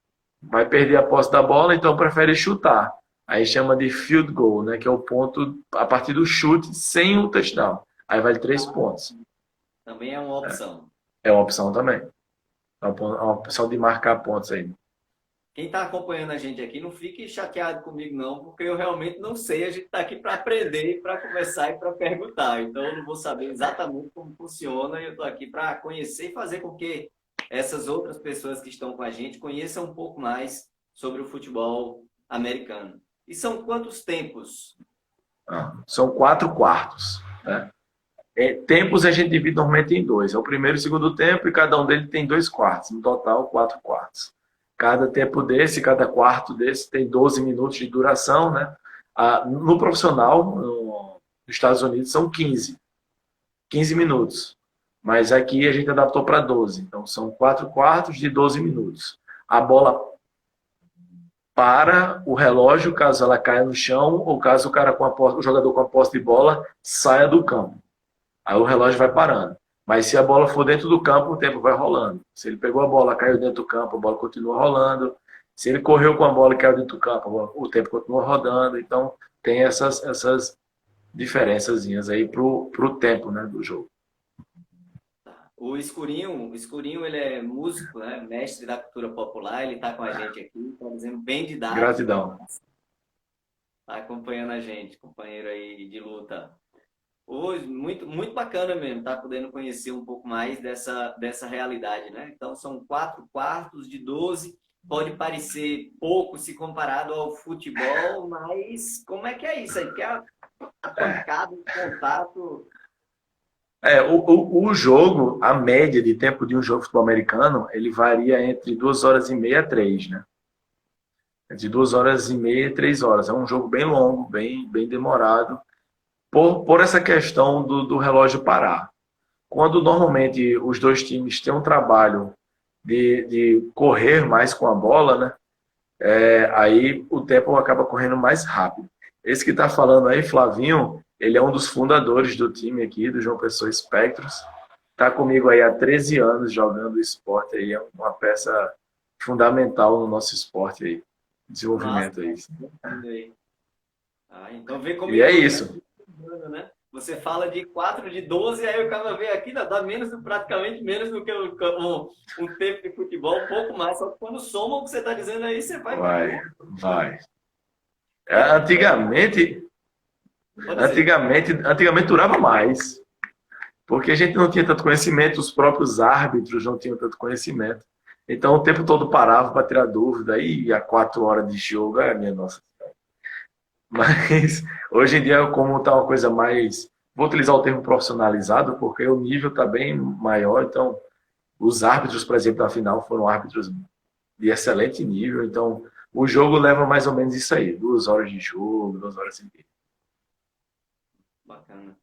Vai perder a posse da bola, então prefere chutar. Aí chama de field goal, né? Que é o ponto a partir do chute sem o touchdown. Aí vale 3 pontos. Também é uma opção. É uma opção também. É uma opção de marcar pontos aí. Quem está acompanhando a gente aqui, não fique chateado comigo, não, porque eu realmente não sei. A gente está aqui para aprender, para conversar e para perguntar. Então, eu não vou saber exatamente como funciona. Eu estou aqui para conhecer e fazer com que essas outras pessoas que estão com a gente conheçam um pouco mais sobre o futebol americano. E são quantos tempos? São 4 quartos. Né? Tempos a gente divide normalmente em 2. É o primeiro e o segundo tempo, e cada um deles tem 2 quartos. No total, 4 quartos. Cada tempo desse, cada quarto desse tem 12 minutos de duração, né? No profissional, nos Estados Unidos, são 15 minutos. Mas aqui a gente adaptou para 12. Então, são 4 quartos de 12 minutos. A bola para o relógio, caso ela caia no chão, ou caso o jogador com a posse de bola saia do campo. Aí o relógio vai parando. Mas se a bola for dentro do campo, o tempo vai rolando. Se ele pegou a bola, caiu dentro do campo, a bola continua rolando. Se ele correu com a bola e caiu dentro do campo, o tempo continua rodando. Então, tem essas diferençazinhas aí pro tempo, né, do jogo. O Escurinho, ele é músico, né? Mestre da cultura popular. Ele está com a gente aqui, está dizendo bem de dados. Gratidão. Está acompanhando a gente, companheiro aí de luta. Hoje, muito bacana mesmo, tá podendo conhecer um pouco mais dessa realidade, né? Então, são 4 quartos de 12. Pode parecer pouco se comparado ao futebol, mas como é que é isso aí? Porque a pancada, o contato... O jogo, a média de tempo de um jogo de futebol americano, ele varia entre 2 horas e meia a 3, né? De 2 horas e meia a 3 horas. É um jogo bem longo, bem demorado. Por essa questão do relógio parar. Quando normalmente os dois times têm um trabalho de correr mais com a bola, né? Aí o tempo acaba correndo mais rápido. Esse que está falando aí, Flavinho, ele é um dos fundadores do time aqui, do João Pessoa Espectros. Está comigo aí há 13 anos jogando esporte aí, é uma peça fundamental no nosso esporte aí, desenvolvimento. Nossa, aí. Então vê como e é isso. Né? Você fala de 4 de 12, aí o cara vê aqui, dá praticamente menos do que um tempo de futebol, um pouco mais. Só que quando soma o que você está dizendo aí, você vai. Vai. Antigamente durava mais. Porque a gente não tinha tanto conhecimento, os próprios árbitros não tinham tanto conhecimento. Então o tempo todo parava para tirar dúvida, aí a 4 horas de jogo, minha nossa. Mas hoje em dia, como está uma coisa mais. Vou utilizar o termo profissionalizado, porque o nível está bem maior. Então, os árbitros, por exemplo, da final foram árbitros de excelente nível. Então, o jogo leva mais ou menos isso aí: 2 horas de jogo, 2 horas e meia. Bacana.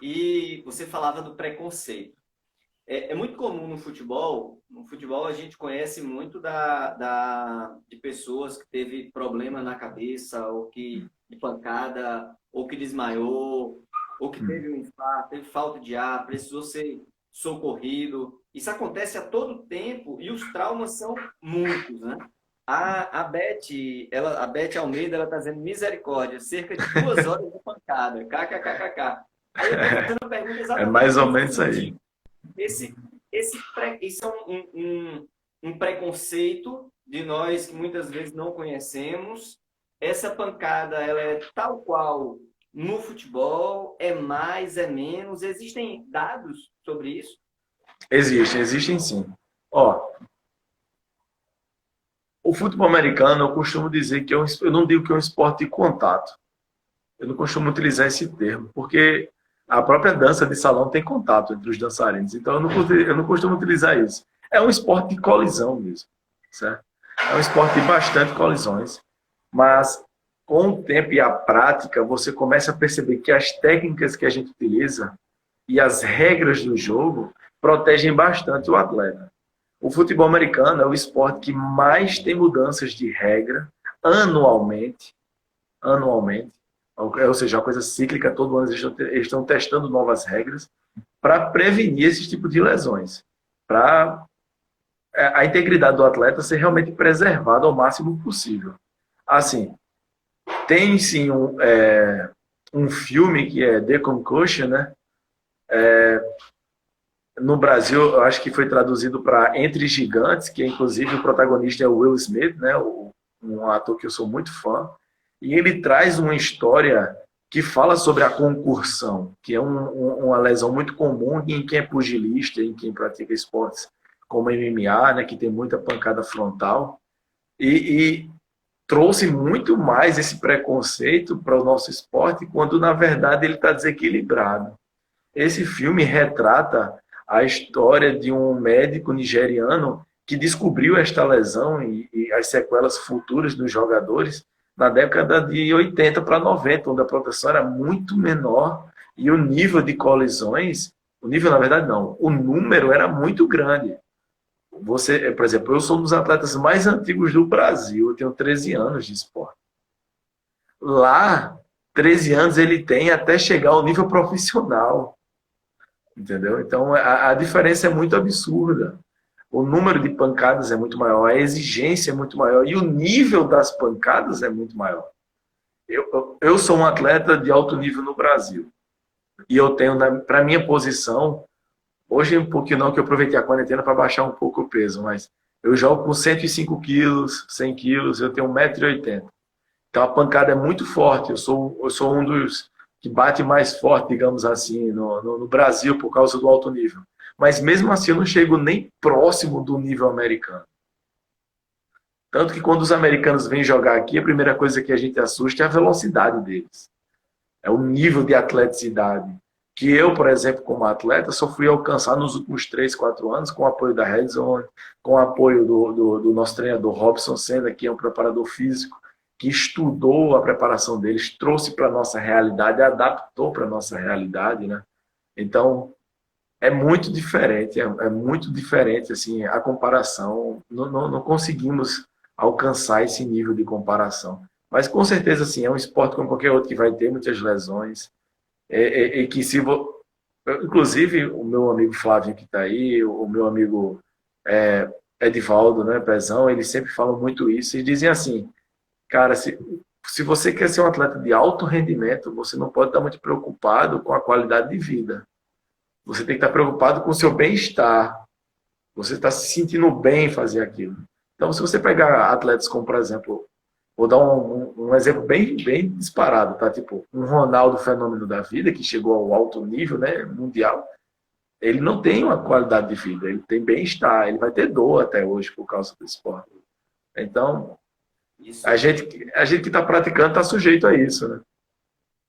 E você falava do preconceito. É muito comum no futebol. No futebol a gente conhece muito de pessoas que teve problema na cabeça, ou que de pancada, ou que desmaiou, ou que teve um infarto, teve falta de ar, precisou ser socorrido. Isso acontece a todo tempo e os traumas são muitos, né? A Beth Almeida, ela está dizendo misericórdia, cerca de 2 horas de pancada, kkkk. Aí eu estou fazendo a pergunta É exatamente mais ou nesse menos aí. sentido. Isso é um preconceito de nós que muitas vezes não conhecemos. Essa pancada, ela é tal qual no futebol, é mais, é menos. Existem dados sobre isso? Existem sim. Ó, o futebol americano, eu costumo dizer que eu não digo que é um esporte de contato. Eu não costumo utilizar esse termo, porque a própria dança de salão tem contato entre os dançarinos. Então, eu não costumo utilizar isso. É um esporte de colisão mesmo, certo? É um esporte de bastante colisões, mas com o tempo e a prática, você começa a perceber que as técnicas que a gente utiliza e as regras do jogo protegem bastante o atleta. O futebol americano é o esporte que mais tem mudanças de regra anualmente, anualmente, ou seja, uma coisa cíclica, todo ano eles estão testando novas regras para prevenir esse tipo de lesões, para a integridade do atleta ser realmente preservada ao máximo possível. Assim, tem sim um filme que é The Concussion, né? No Brasil, eu acho que foi traduzido para Entre Gigantes, que inclusive o protagonista é o Will Smith, né? Um ator que eu sou muito fã. E ele traz uma história que fala sobre a concussão, que é uma lesão muito comum em quem é pugilista, em quem pratica esportes como MMA, né? Que tem muita pancada frontal. E trouxe muito mais esse preconceito para o nosso esporte, quando na verdade ele está desequilibrado. Esse filme retrata a história de um médico nigeriano que descobriu esta lesão e as sequelas futuras dos jogadores na década de 80 para 90, onde a proteção era muito menor e o nível de colisões, o nível na verdade não, o número era muito grande. Você, por exemplo, eu sou um dos atletas mais antigos do Brasil, eu tenho 13 anos de esporte. Lá, 13 anos ele tem até chegar ao nível profissional. Entendeu? Então a diferença é muito absurda. O número de pancadas é muito maior, a exigência é muito maior e o nível das pancadas é muito maior. Eu sou um atleta de alto nível no Brasil e eu tenho, para minha posição, hoje um pouquinho não, que eu aproveitei a quarentena para baixar um pouco o peso, mas eu jogo com 105 quilos, 100 quilos, eu tenho 1,80 m. Então a pancada é muito forte, eu sou um dos que bate mais forte, digamos assim, no Brasil por causa do alto nível. Mas mesmo assim eu não chego nem próximo do nível americano. Tanto que quando os americanos vêm jogar aqui, a primeira coisa que a gente assusta é a velocidade deles. É o nível de atleticidade. Que eu, por exemplo, como atleta, só fui alcançar nos últimos 3, 4 anos com o apoio da Red Zone, com o apoio do nosso treinador Robson Senna, que é um preparador físico, que estudou a preparação deles, trouxe para a nossa realidade, adaptou para a nossa realidade, né? Então, é muito diferente, é muito diferente assim, a comparação. Não conseguimos alcançar esse nível de comparação. Mas, com certeza, assim, é um esporte como qualquer outro que vai ter muitas lesões. E que se inclusive, o meu amigo Flávio que está aí, o meu amigo Edivaldo, né, Pezão, eles sempre falam muito isso. Eles dizem assim, cara, se você quer ser um atleta de alto rendimento, você não pode estar muito preocupado com a qualidade de vida. Você tem que estar preocupado com o seu bem-estar. Você está se sentindo bem em fazer aquilo. Então, se você pegar atletas como, por exemplo, vou dar um exemplo bem, bem disparado, tá? Tipo, um Ronaldo fenômeno da vida, que chegou ao alto nível, né, mundial. ele não tem uma qualidade de vida, ele tem bem-estar, ele vai ter dor até hoje por causa do esporte. Então, Isso, a gente que está praticando está sujeito a isso, né?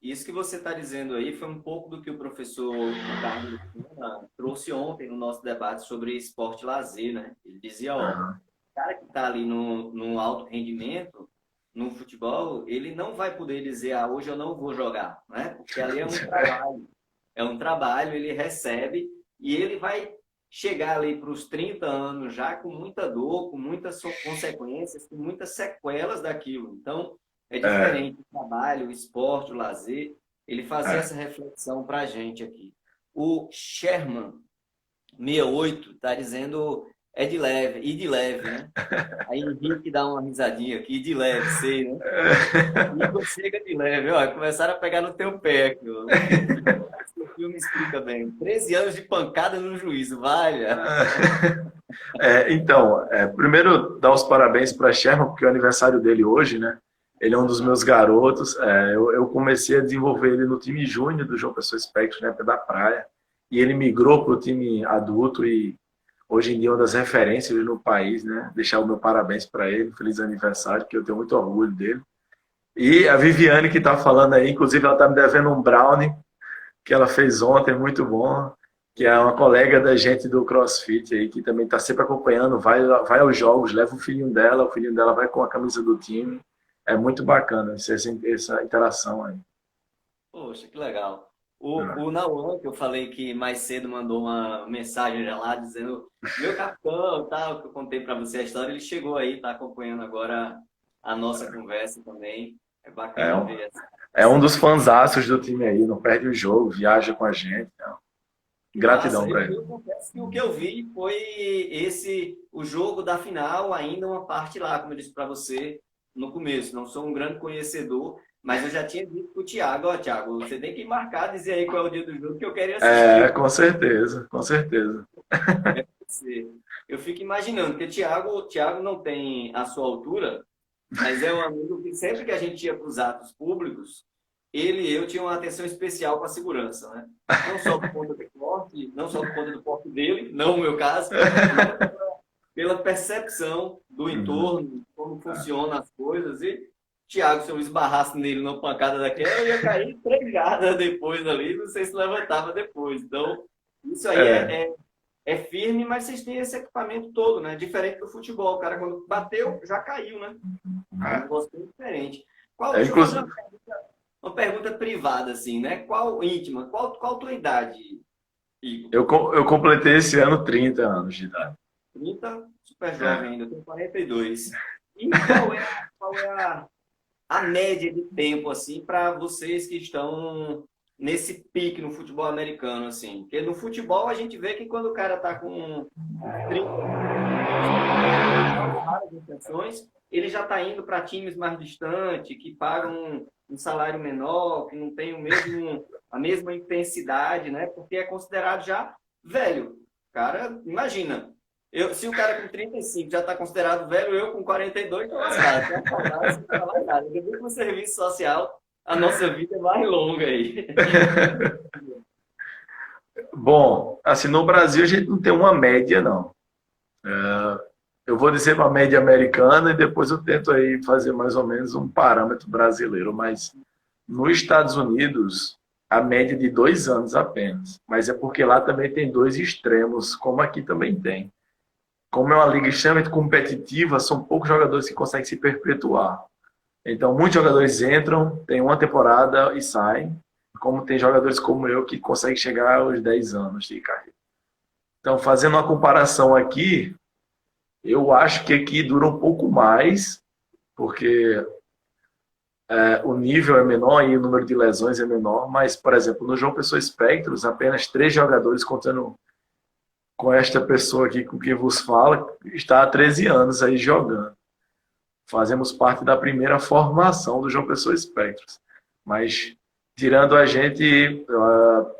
isso que você está dizendo aí foi um pouco do que o professor Ricardo Lucena trouxe ontem no nosso debate sobre esporte e lazer, né? Ele dizia, ó, o Aham. cara que está ali no alto rendimento, no futebol, ele não vai poder dizer, ah, hoje eu não vou jogar, né? Porque ali é um trabalho. É um trabalho, ele recebe e ele vai chegar ali para os 30 anos já com muita dor, com muitas consequências, com muitas sequelas daquilo. Então, é É, diferente o trabalho, o esporte, o lazer. Ele fazia é. essa reflexão para a gente aqui. O Sherman 68 está dizendo é de leve, e de leve, né? Aí Henrique dá uma risadinha aqui, de leve, sei, né? Igor chega de leve, ó, começaram a pegar no teu pé aqui, ó. O filme explica bem. 13 anos de pancada no juízo, valha. Então, primeiro dar os parabéns para Sherman, porque é o aniversário dele hoje, né? Ele é um dos meus garotos. Eu comecei a desenvolver ele no time júnior do João Pessoa Espectro, na época da praia. E ele migrou para o time adulto e hoje em dia é uma das referências no país, né? Deixar o meu parabéns para ele, feliz aniversário, que eu tenho muito orgulho dele. E a Viviane que está falando aí, inclusive ela está me devendo um brownie que ela fez ontem, muito bom, que é uma colega da gente do CrossFit aí, que também está sempre acompanhando, vai aos jogos, leva o filhinho dela vai com a camisa do time. É muito bacana essa interação aí. Poxa, que legal. O É. Nauan, que eu falei que mais cedo mandou uma mensagem já lá dizendo meu capitão, tal, que eu contei para você a história, ele chegou aí, está acompanhando agora a nossa conversa também. É É bacana um, ver é um essa dos fanzaços do time aí, não perde o jogo, viaja com a gente. Então, Que massa! gratidão para Eu, ele. eu confesso que o que eu vi foi o jogo da final, ainda uma parte lá, como eu disse para você no começo. Não sou um grande conhecedor, mas eu já tinha dito para o Thiago, ó, Thiago, você tem que marcar, dizer aí qual é o dia do jogo que eu quero ir assistir. Com certeza, com certeza. Eu fico imaginando, porque o Thiago não tem a sua altura, mas é um amigo que sempre que a gente ia para os atos públicos, ele e eu tinha uma atenção especial para a segurança, né? Não só por conta do porte, não só por conta do porte dele, não o meu caso, mas pela percepção do Uhum. entorno, como funcionam as coisas. E Thiago, se eu esbarrasse nele numa pancada daquela, eu ia cair trejada depois ali, não sei se levantava depois. Então, isso aí É, é firme, mas vocês têm esse equipamento todo, né? Diferente do futebol. O cara, quando bateu, já caiu, né? É um é. negócio bem diferente. Deixa eu fazer Inclusive, uma pergunta privada, assim, né? Qual íntima? Qual tua idade, Igor? eu completei esse ano 30 anos de idade. 30, super É. jovem ainda, eu tenho 42. E qual é a média de tempo, assim, para vocês que estão nesse pique no futebol americano, assim? Porque no futebol a gente vê que quando o cara tá com 30 raras exceções, ele já está indo para times mais distantes, que pagam um salário menor, que não tem a mesma intensidade, né? Porque é considerado já velho. Cara, imagina, se o cara com 35 já está considerado velho, eu com 42 estou lascado. Tenho saudade, não falar nada. Depois com o serviço social, a nossa vida é mais longa aí. Bom, assim, no Brasil a gente não tem uma média, não. Eu vou dizer uma média americana e depois eu tento aí fazer mais ou menos um parâmetro brasileiro, mas nos Estados Unidos a média é de 2 anos apenas. Mas é porque lá também tem dois extremos, como aqui também tem. Como é uma liga extremamente competitiva, são poucos jogadores que conseguem se perpetuar. Então, muitos jogadores entram, tem uma temporada e saem, como tem jogadores como eu que conseguem chegar aos 10 anos de carreira. Então, fazendo uma comparação aqui, eu acho que aqui dura um pouco mais, porque o nível é menor e o número de lesões é menor, mas, por exemplo, no João Pessoa Espectros, apenas 3 jogadores, contando com esta pessoa aqui com quem vos fala, está há 13 anos aí jogando. Fazemos parte da primeira formação do João Pessoa Espectros. Mas, tirando a gente,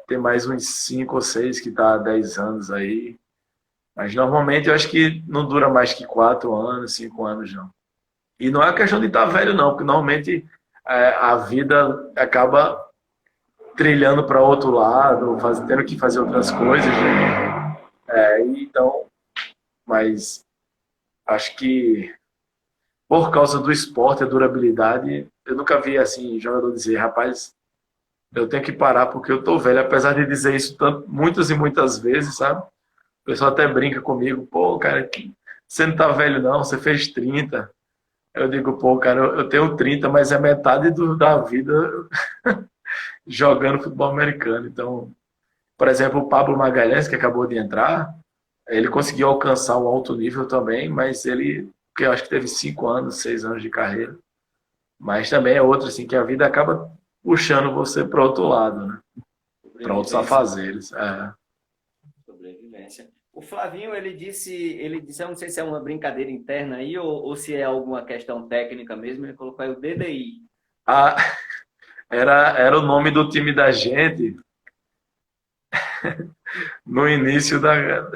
tem mais uns 5 ou 6 que está há 10 anos aí. Mas, normalmente, eu acho que não dura mais que 4 anos, 5 anos, não. E não é questão de estar velho, não, porque, normalmente, a vida acaba trilhando para outro lado, tendo que fazer outras coisas, né? Então, mas acho que por causa do esporte, a durabilidade, eu nunca vi assim jogador dizer, rapaz, eu tenho que parar porque eu tô velho, apesar de dizer isso muitas e muitas vezes, sabe? O pessoal até brinca comigo, pô, cara, você não tá velho não, você fez 30. Eu digo, pô, cara, eu tenho 30, mas é metade da vida jogando futebol americano. Então, por exemplo, o Pablo Magalhães, que acabou de entrar, ele conseguiu alcançar um alto nível também, mas ele, que eu acho que teve 5 anos, 6 anos de carreira. Mas também é outro, assim, que a vida acaba puxando você para outro lado, né? Para outros Sobrevivência. afazeres. Sobrevivência. O Flavinho, ele disse, eu não sei se é uma brincadeira interna aí ou se é alguma questão técnica mesmo, ele colocou aí o DDI. Ah, era o nome do time da gente no início da.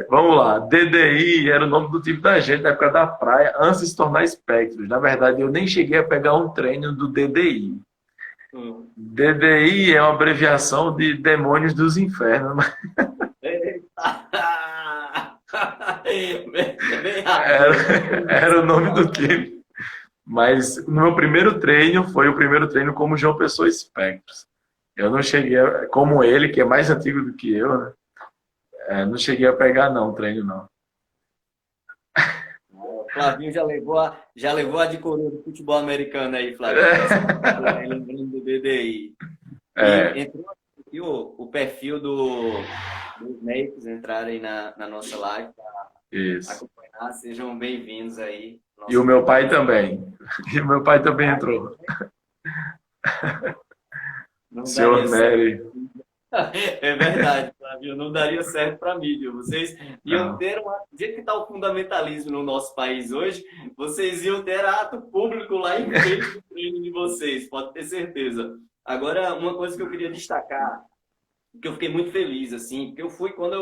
Vamos lá, DDI era o nome do time da gente na época da praia, antes de se tornar Espectros. Na verdade, eu nem cheguei a pegar um treino do DDI. DDI é uma abreviação de Demônios dos Infernos. Era o nome do time. Mas no meu primeiro treino, foi o primeiro treino como João Pessoa Espectros. Eu não cheguei, como ele, que é mais antigo do que eu, né? Não cheguei a pegar, não, treino, não. O Flavinho já levou a de coroa do futebol americano aí, Flavinho. Lembrando do DDI. E entrou aqui o perfil dos Snakes entrarem na nossa live para acompanhar. Sejam bem-vindos aí. E o meu pai também. E o meu pai também entrou. Senhor Nery. É verdade, Flavio, não daria certo para mim, viu? Vocês iam ter do jeito que está o fundamentalismo no nosso país hoje, vocês iam ter ato público lá em frente do treino de vocês, pode ter certeza. Agora, uma coisa que eu queria destacar, que eu fiquei muito feliz, assim, porque eu fui quando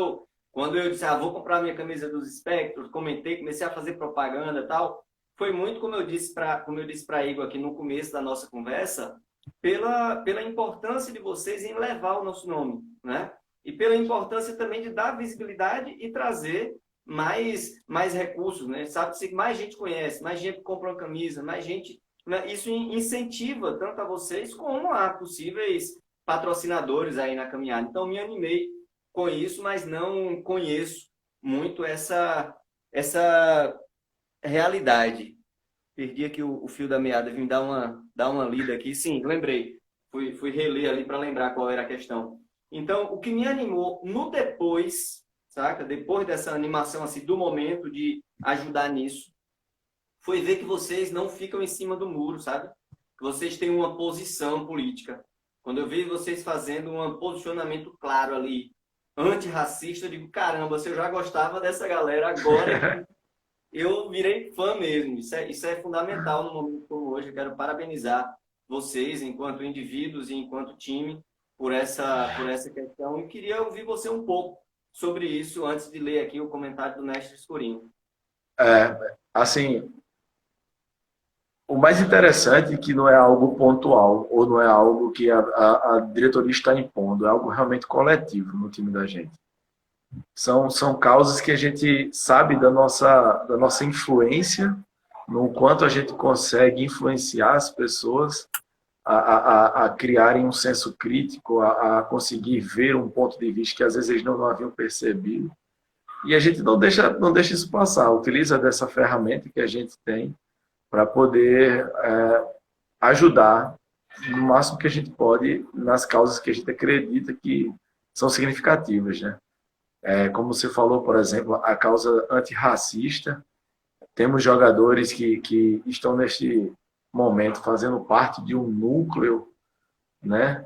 eu disse, vou comprar minha camisa dos Spectros, comentei, comecei a fazer propaganda e tal, foi muito como eu disse para Igor aqui no começo da nossa conversa, pela importância de vocês em levar o nosso nome, né? E pela importância também de dar visibilidade e trazer mais recursos, né? Sabe, se mais gente conhece, mais gente compra uma camisa, mais gente, né? Isso incentiva tanto a vocês como a possíveis patrocinadores aí na caminhada. Então, me animei com isso, mas não conheço muito essa realidade. Perdi aqui o fio da meada, vim dar uma lida aqui. Sim, lembrei. Fui reler ali para lembrar qual era a questão. Então, o que me animou no depois, saca? Depois dessa animação assim, do momento de ajudar nisso, foi ver que vocês não ficam em cima do muro, sabe? Que vocês têm uma posição política. Quando eu vi vocês fazendo um posicionamento claro ali, antirracista, eu digo, caramba, se eu já gostava dessa galera, agora eu virei fã mesmo. Isso é fundamental no momento como hoje. Eu quero parabenizar vocês, enquanto indivíduos e enquanto time, por essa questão. E queria ouvir você um pouco sobre isso, antes de ler aqui o comentário do Mestre Escurinho. Assim, o mais interessante é que não é algo pontual, ou não é algo que a diretoria está impondo, é algo realmente coletivo no time da gente. São causas que a gente sabe da nossa influência, no quanto a gente consegue influenciar as pessoas a criarem um senso crítico, a conseguir ver um ponto de vista que às vezes eles não haviam percebido. E a gente não deixa isso passar, utiliza dessa ferramenta que a gente tem para poder ajudar no máximo que a gente pode nas causas que a gente acredita que são significativas, né? Como você falou, por exemplo, a causa antirracista. Temos jogadores que estão neste momento fazendo parte de um núcleo, né,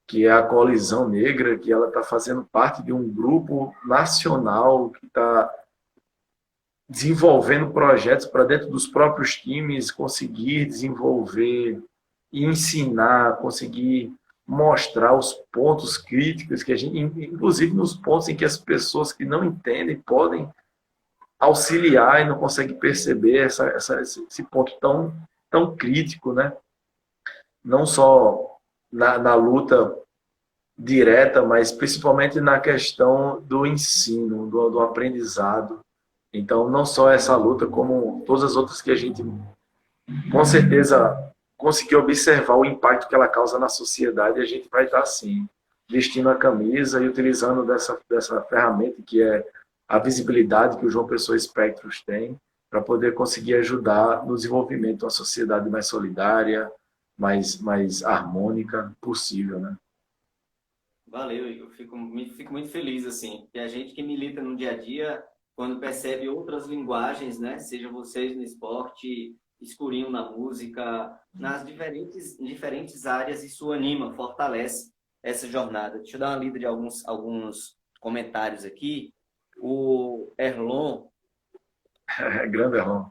que é a Coalizão Negra, que ela está fazendo parte de um grupo nacional que está desenvolvendo projetos para dentro dos próprios times conseguir desenvolver e ensinar, conseguir mostrar os pontos críticos que a gente, inclusive nos pontos em que as pessoas que não entendem podem auxiliar e não conseguem perceber esse ponto tão crítico, né? Não só na luta direta, mas principalmente na questão do ensino, do aprendizado. Então, não só essa luta, como todas as outras que a gente, com certeza, conseguiu observar o impacto que ela causa na sociedade, a gente vai estar, assim, vestindo a camisa e utilizando dessa ferramenta que é a visibilidade que o João Pessoa Espectros tem, para poder conseguir ajudar no desenvolvimento de uma sociedade mais solidária, mais harmônica possível, né? Valeu, Igor. Fico muito feliz, assim, porque a gente que milita no dia a dia, quando percebe outras linguagens, né? Sejam vocês no esporte, Escurinho na música, nas diferentes áreas, isso anima, fortalece essa jornada. Deixa eu dar uma lida de alguns comentários aqui. O Erlon, Grande errão.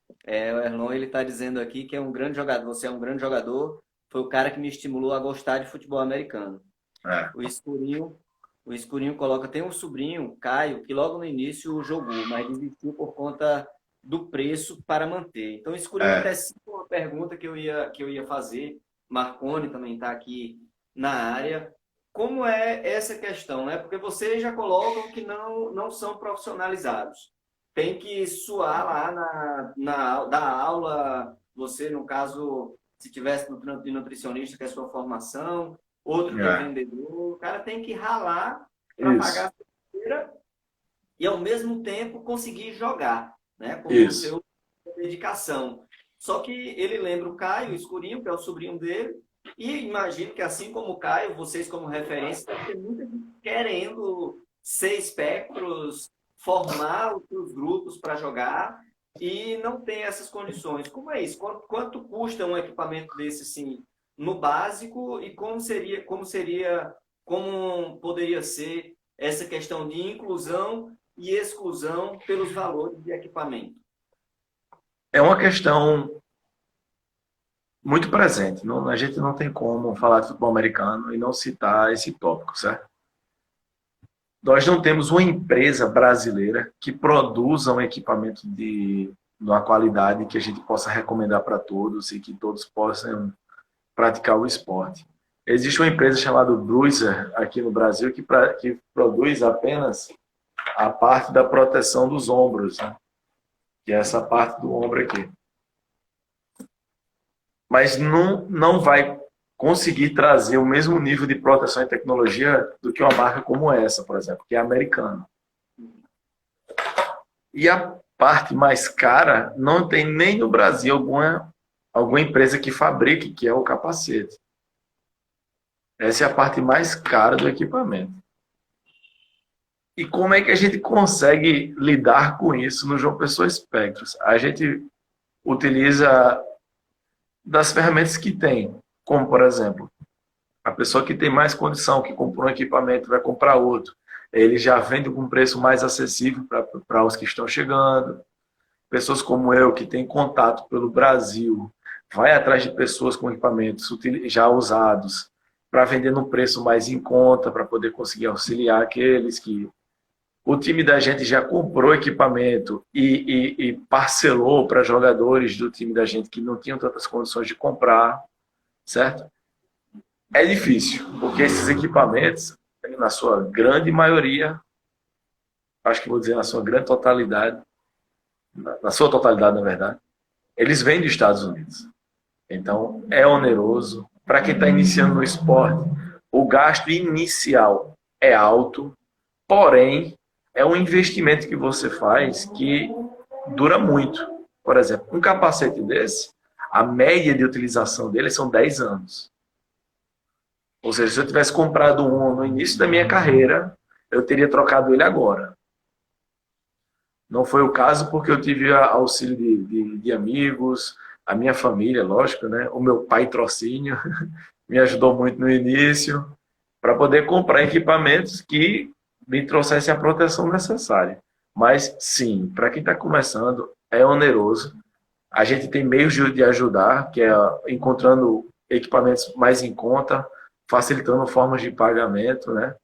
o Erlon, ele está dizendo aqui que é um grande jogador, você é um grande jogador, foi o cara que me estimulou a gostar de futebol americano. É, O Escurinho, o Escurinho coloca, tem um sobrinho, Caio, que logo no início jogou, mas desistiu por conta do preço para manter. Então, o Escurinho é, até citou uma pergunta que eu ia fazer. Marcone também está aqui na área. Como é essa questão, né? Porque vocês já colocam que não são profissionalizados. Tem que suar lá da aula, você, no caso, se tivesse de nutricionista, que é a sua formação, outro que é é. vendedor, o cara tem que ralar para pagar Isso, a feira e, ao mesmo tempo, conseguir jogar, né? Com o isso, seu dedicação. Só que ele lembra o Caio, o Escurinho, que é o sobrinho dele, e imagino que, assim como o Caio, vocês como referência, deve ter muita gente querendo ser espectros, formar os seus grupos para jogar e não tem essas condições. Como é isso? Quanto custa um equipamento desse, assim, no básico e como poderia ser essa questão de inclusão e exclusão pelos valores de equipamento? é uma questão muito presente. Não, a gente não tem como falar de futebol americano e não citar esse tópico, certo? Nós não temos uma empresa brasileira que produza um equipamento de uma qualidade que a gente possa recomendar para todos e que todos possam praticar o esporte. Existe uma empresa chamada Bruiser aqui no Brasil que produz apenas a parte da proteção dos ombros, né? Que é essa parte do ombro aqui. Mas não vai conseguir trazer o mesmo nível de proteção e tecnologia do que uma marca como essa, por exemplo, que é americana. E a parte mais cara não tem nem no Brasil alguma empresa que fabrique, que é o capacete. Essa é a parte mais cara do equipamento. E como é que a gente consegue lidar com isso no João Pessoa Espectros? A gente utiliza das ferramentas que tem, como, por exemplo, a pessoa que tem mais condição, que comprou um equipamento, vai comprar outro. Ele já vende com um preço mais acessível para os que estão chegando. Pessoas como eu, que têm contato pelo Brasil, vai atrás de pessoas com equipamentos já usados, para vender num preço mais em conta, para poder conseguir auxiliar aqueles que o time da gente já comprou equipamento e parcelou para jogadores do time da gente que não tinham tantas condições de comprar, certo? É difícil, porque esses equipamentos, na sua grande maioria, acho que vou dizer na sua grande totalidade, na sua totalidade, na verdade, eles vêm dos Estados Unidos. Então, é oneroso. Para quem está iniciando no esporte, o gasto inicial é alto, porém, é um investimento que você faz que dura muito. Por exemplo, um capacete desse, a média de utilização dele são 10 anos. Ou seja, se eu tivesse comprado um no início da minha carreira, eu teria trocado ele agora. Não foi o caso porque eu tive auxílio de amigos, a minha família, lógico, né? O meu pai trocínio me ajudou muito no início para poder comprar equipamentos que me trouxessem a proteção necessária. Mas, sim, para quem está começando, é oneroso. A gente tem meios de ajudar, que é encontrando equipamentos mais em conta, facilitando formas de pagamento, né?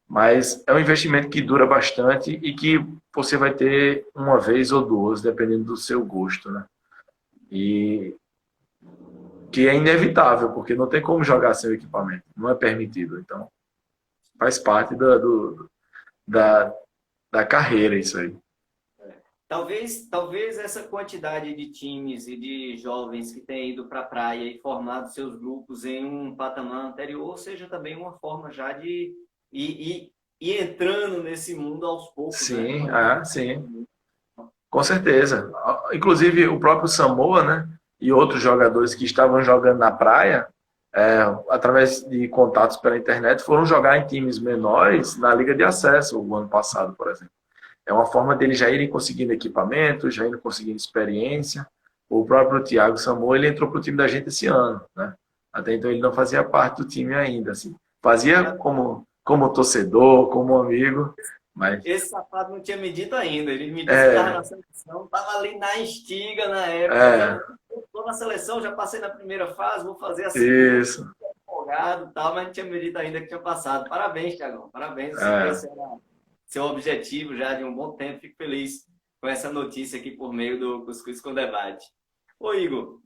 Mas é um investimento que dura bastante e que você vai ter uma vez ou duas, dependendo do seu gosto, né? E que é inevitável, porque não tem como jogar sem o equipamento, não é permitido. Então, faz parte da, da carreira isso aí. Talvez essa quantidade de times e de jovens que têm ido para a praia e formado seus grupos em um patamar anterior seja também uma forma já de ir entrando nesse mundo aos poucos, Sim, né? sim, com certeza. Inclusive o próprio Samoa, né, e outros jogadores que estavam jogando na praia, através de contatos pela internet, foram jogar em times menores na Liga de Acesso o ano passado, por exemplo. É uma forma deles já irem conseguindo equipamento, já irem conseguindo experiência. O próprio Thiago Samoa, ele entrou para o time da gente esse ano, né? Até então ele não fazia parte do time ainda, assim. Fazia como torcedor, como amigo, mas Esse safado não tinha me dito ainda. Ele me disse que estava é, na seleção, estava ali na estiga na época. Já é, estou na seleção, já passei na primeira fase, vou fazer a segunda. isso, Empolgado e tal, mas não tinha me dito ainda que tinha passado. Parabéns, Thiagão. Parabéns. Eu sei que é, esse era seu objetivo já de um bom tempo. Fico feliz com essa notícia aqui por meio do Cuscuz com Debate. Ô, Igor,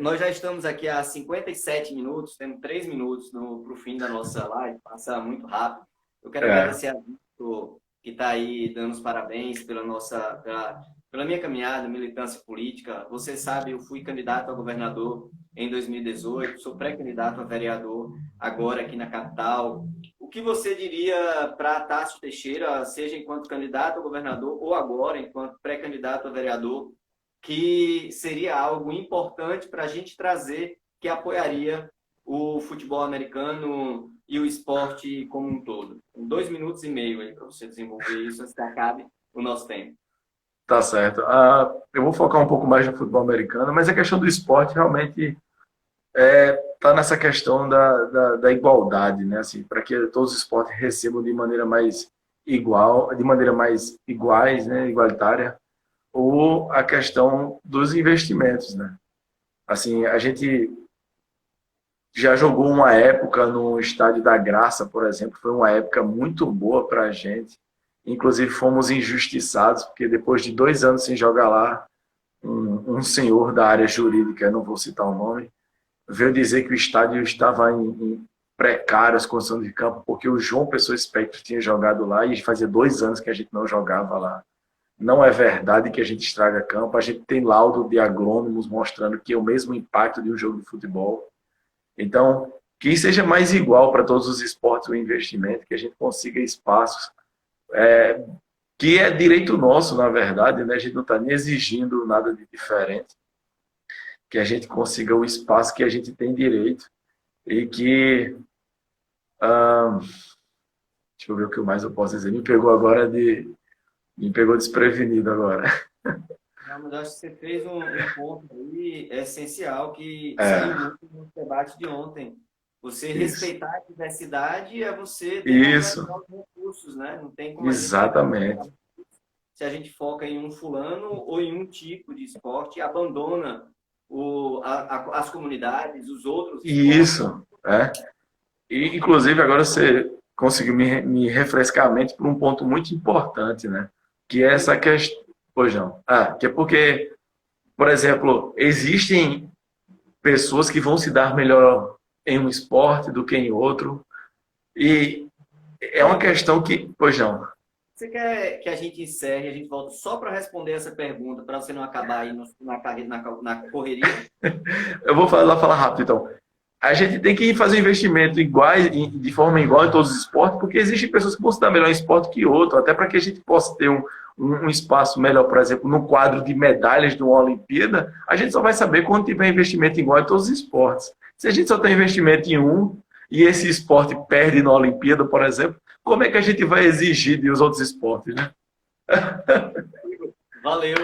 nós já estamos aqui há 57 minutos, temos 3 minutos para o fim da nossa live, passa muito rápido. Eu quero é, agradecer a Vitor, que está aí dando os parabéns pela minha caminhada, militância política. Você sabe, eu fui candidato a governador em 2018, sou pré-candidato a vereador agora aqui na capital. O que você diria para Tássio Teixeira, seja enquanto candidato a governador ou agora enquanto pré-candidato a vereador, que seria algo importante para a gente trazer, que apoiaria o futebol americano e o esporte como um todo? Em 2 minutos e meio aí para você desenvolver isso antes que acabe o nosso tempo. tá certo. Eu vou focar um pouco mais no futebol americano, mas a questão do esporte realmente tá nessa questão da igualdade, né? Assim, para que todos os esportes recebam de maneira mais igual, de maneira mais iguais, né? Igualitária, ou a questão dos investimentos, né? Assim, a gente já jogou uma época no Estádio da Graça, por exemplo, foi uma época muito boa para a gente. Inclusive fomos injustiçados, porque depois de 2 anos sem jogar lá, um senhor da área jurídica, não vou citar o nome, veio dizer que o estádio estava em precárias condições de campo, porque o João Pessoa Espectro tinha jogado lá e fazia 2 anos que a gente não jogava lá. Não é verdade que a gente estraga campo, a gente tem laudo de agrônomos mostrando que é o mesmo impacto de um jogo de futebol. Então, que seja mais igual para todos os esportes o investimento, que a gente consiga espaços, que é direito nosso, na verdade, né? A gente não está nem exigindo nada de diferente, que a gente consiga o espaço que a gente tem direito e que... deixa eu ver o que mais eu posso dizer. Me pegou desprevenido agora. Não, mas eu acho que você fez um ponto aí essencial que saiu É, muito no debate de ontem. Você isso. respeitar a diversidade é você Isso, democratizar os recursos, né? Não tem como a gente exatamente. se a gente foca em um fulano ou em um tipo de esporte e abandona as comunidades, os outros esportes. Isso, E, inclusive, agora você conseguiu me refrescar a mente por um ponto muito importante, né? Que é essa questão... Pois não. Que é porque, por exemplo, existem pessoas que vão se dar melhor em um esporte do que em outro. E é uma questão que... Pois não. Você quer que a gente encerre, a gente volta só para responder essa pergunta, para você não acabar aí na carreira, na correria? Eu vou falar rápido, então. A gente tem que fazer um investimento iguais, de forma igual em todos os esportes, porque existem pessoas que vão se dar melhor em esporte que outro, até para que a gente possa ter um espaço melhor, por exemplo, no quadro de medalhas de uma Olimpíada, a gente só vai saber quando tiver investimento igual em todos os esportes. Se a gente só tem investimento em um, e esse esporte perde na Olimpíada, por exemplo, como é que a gente vai exigir dos outros esportes, né? Valeu.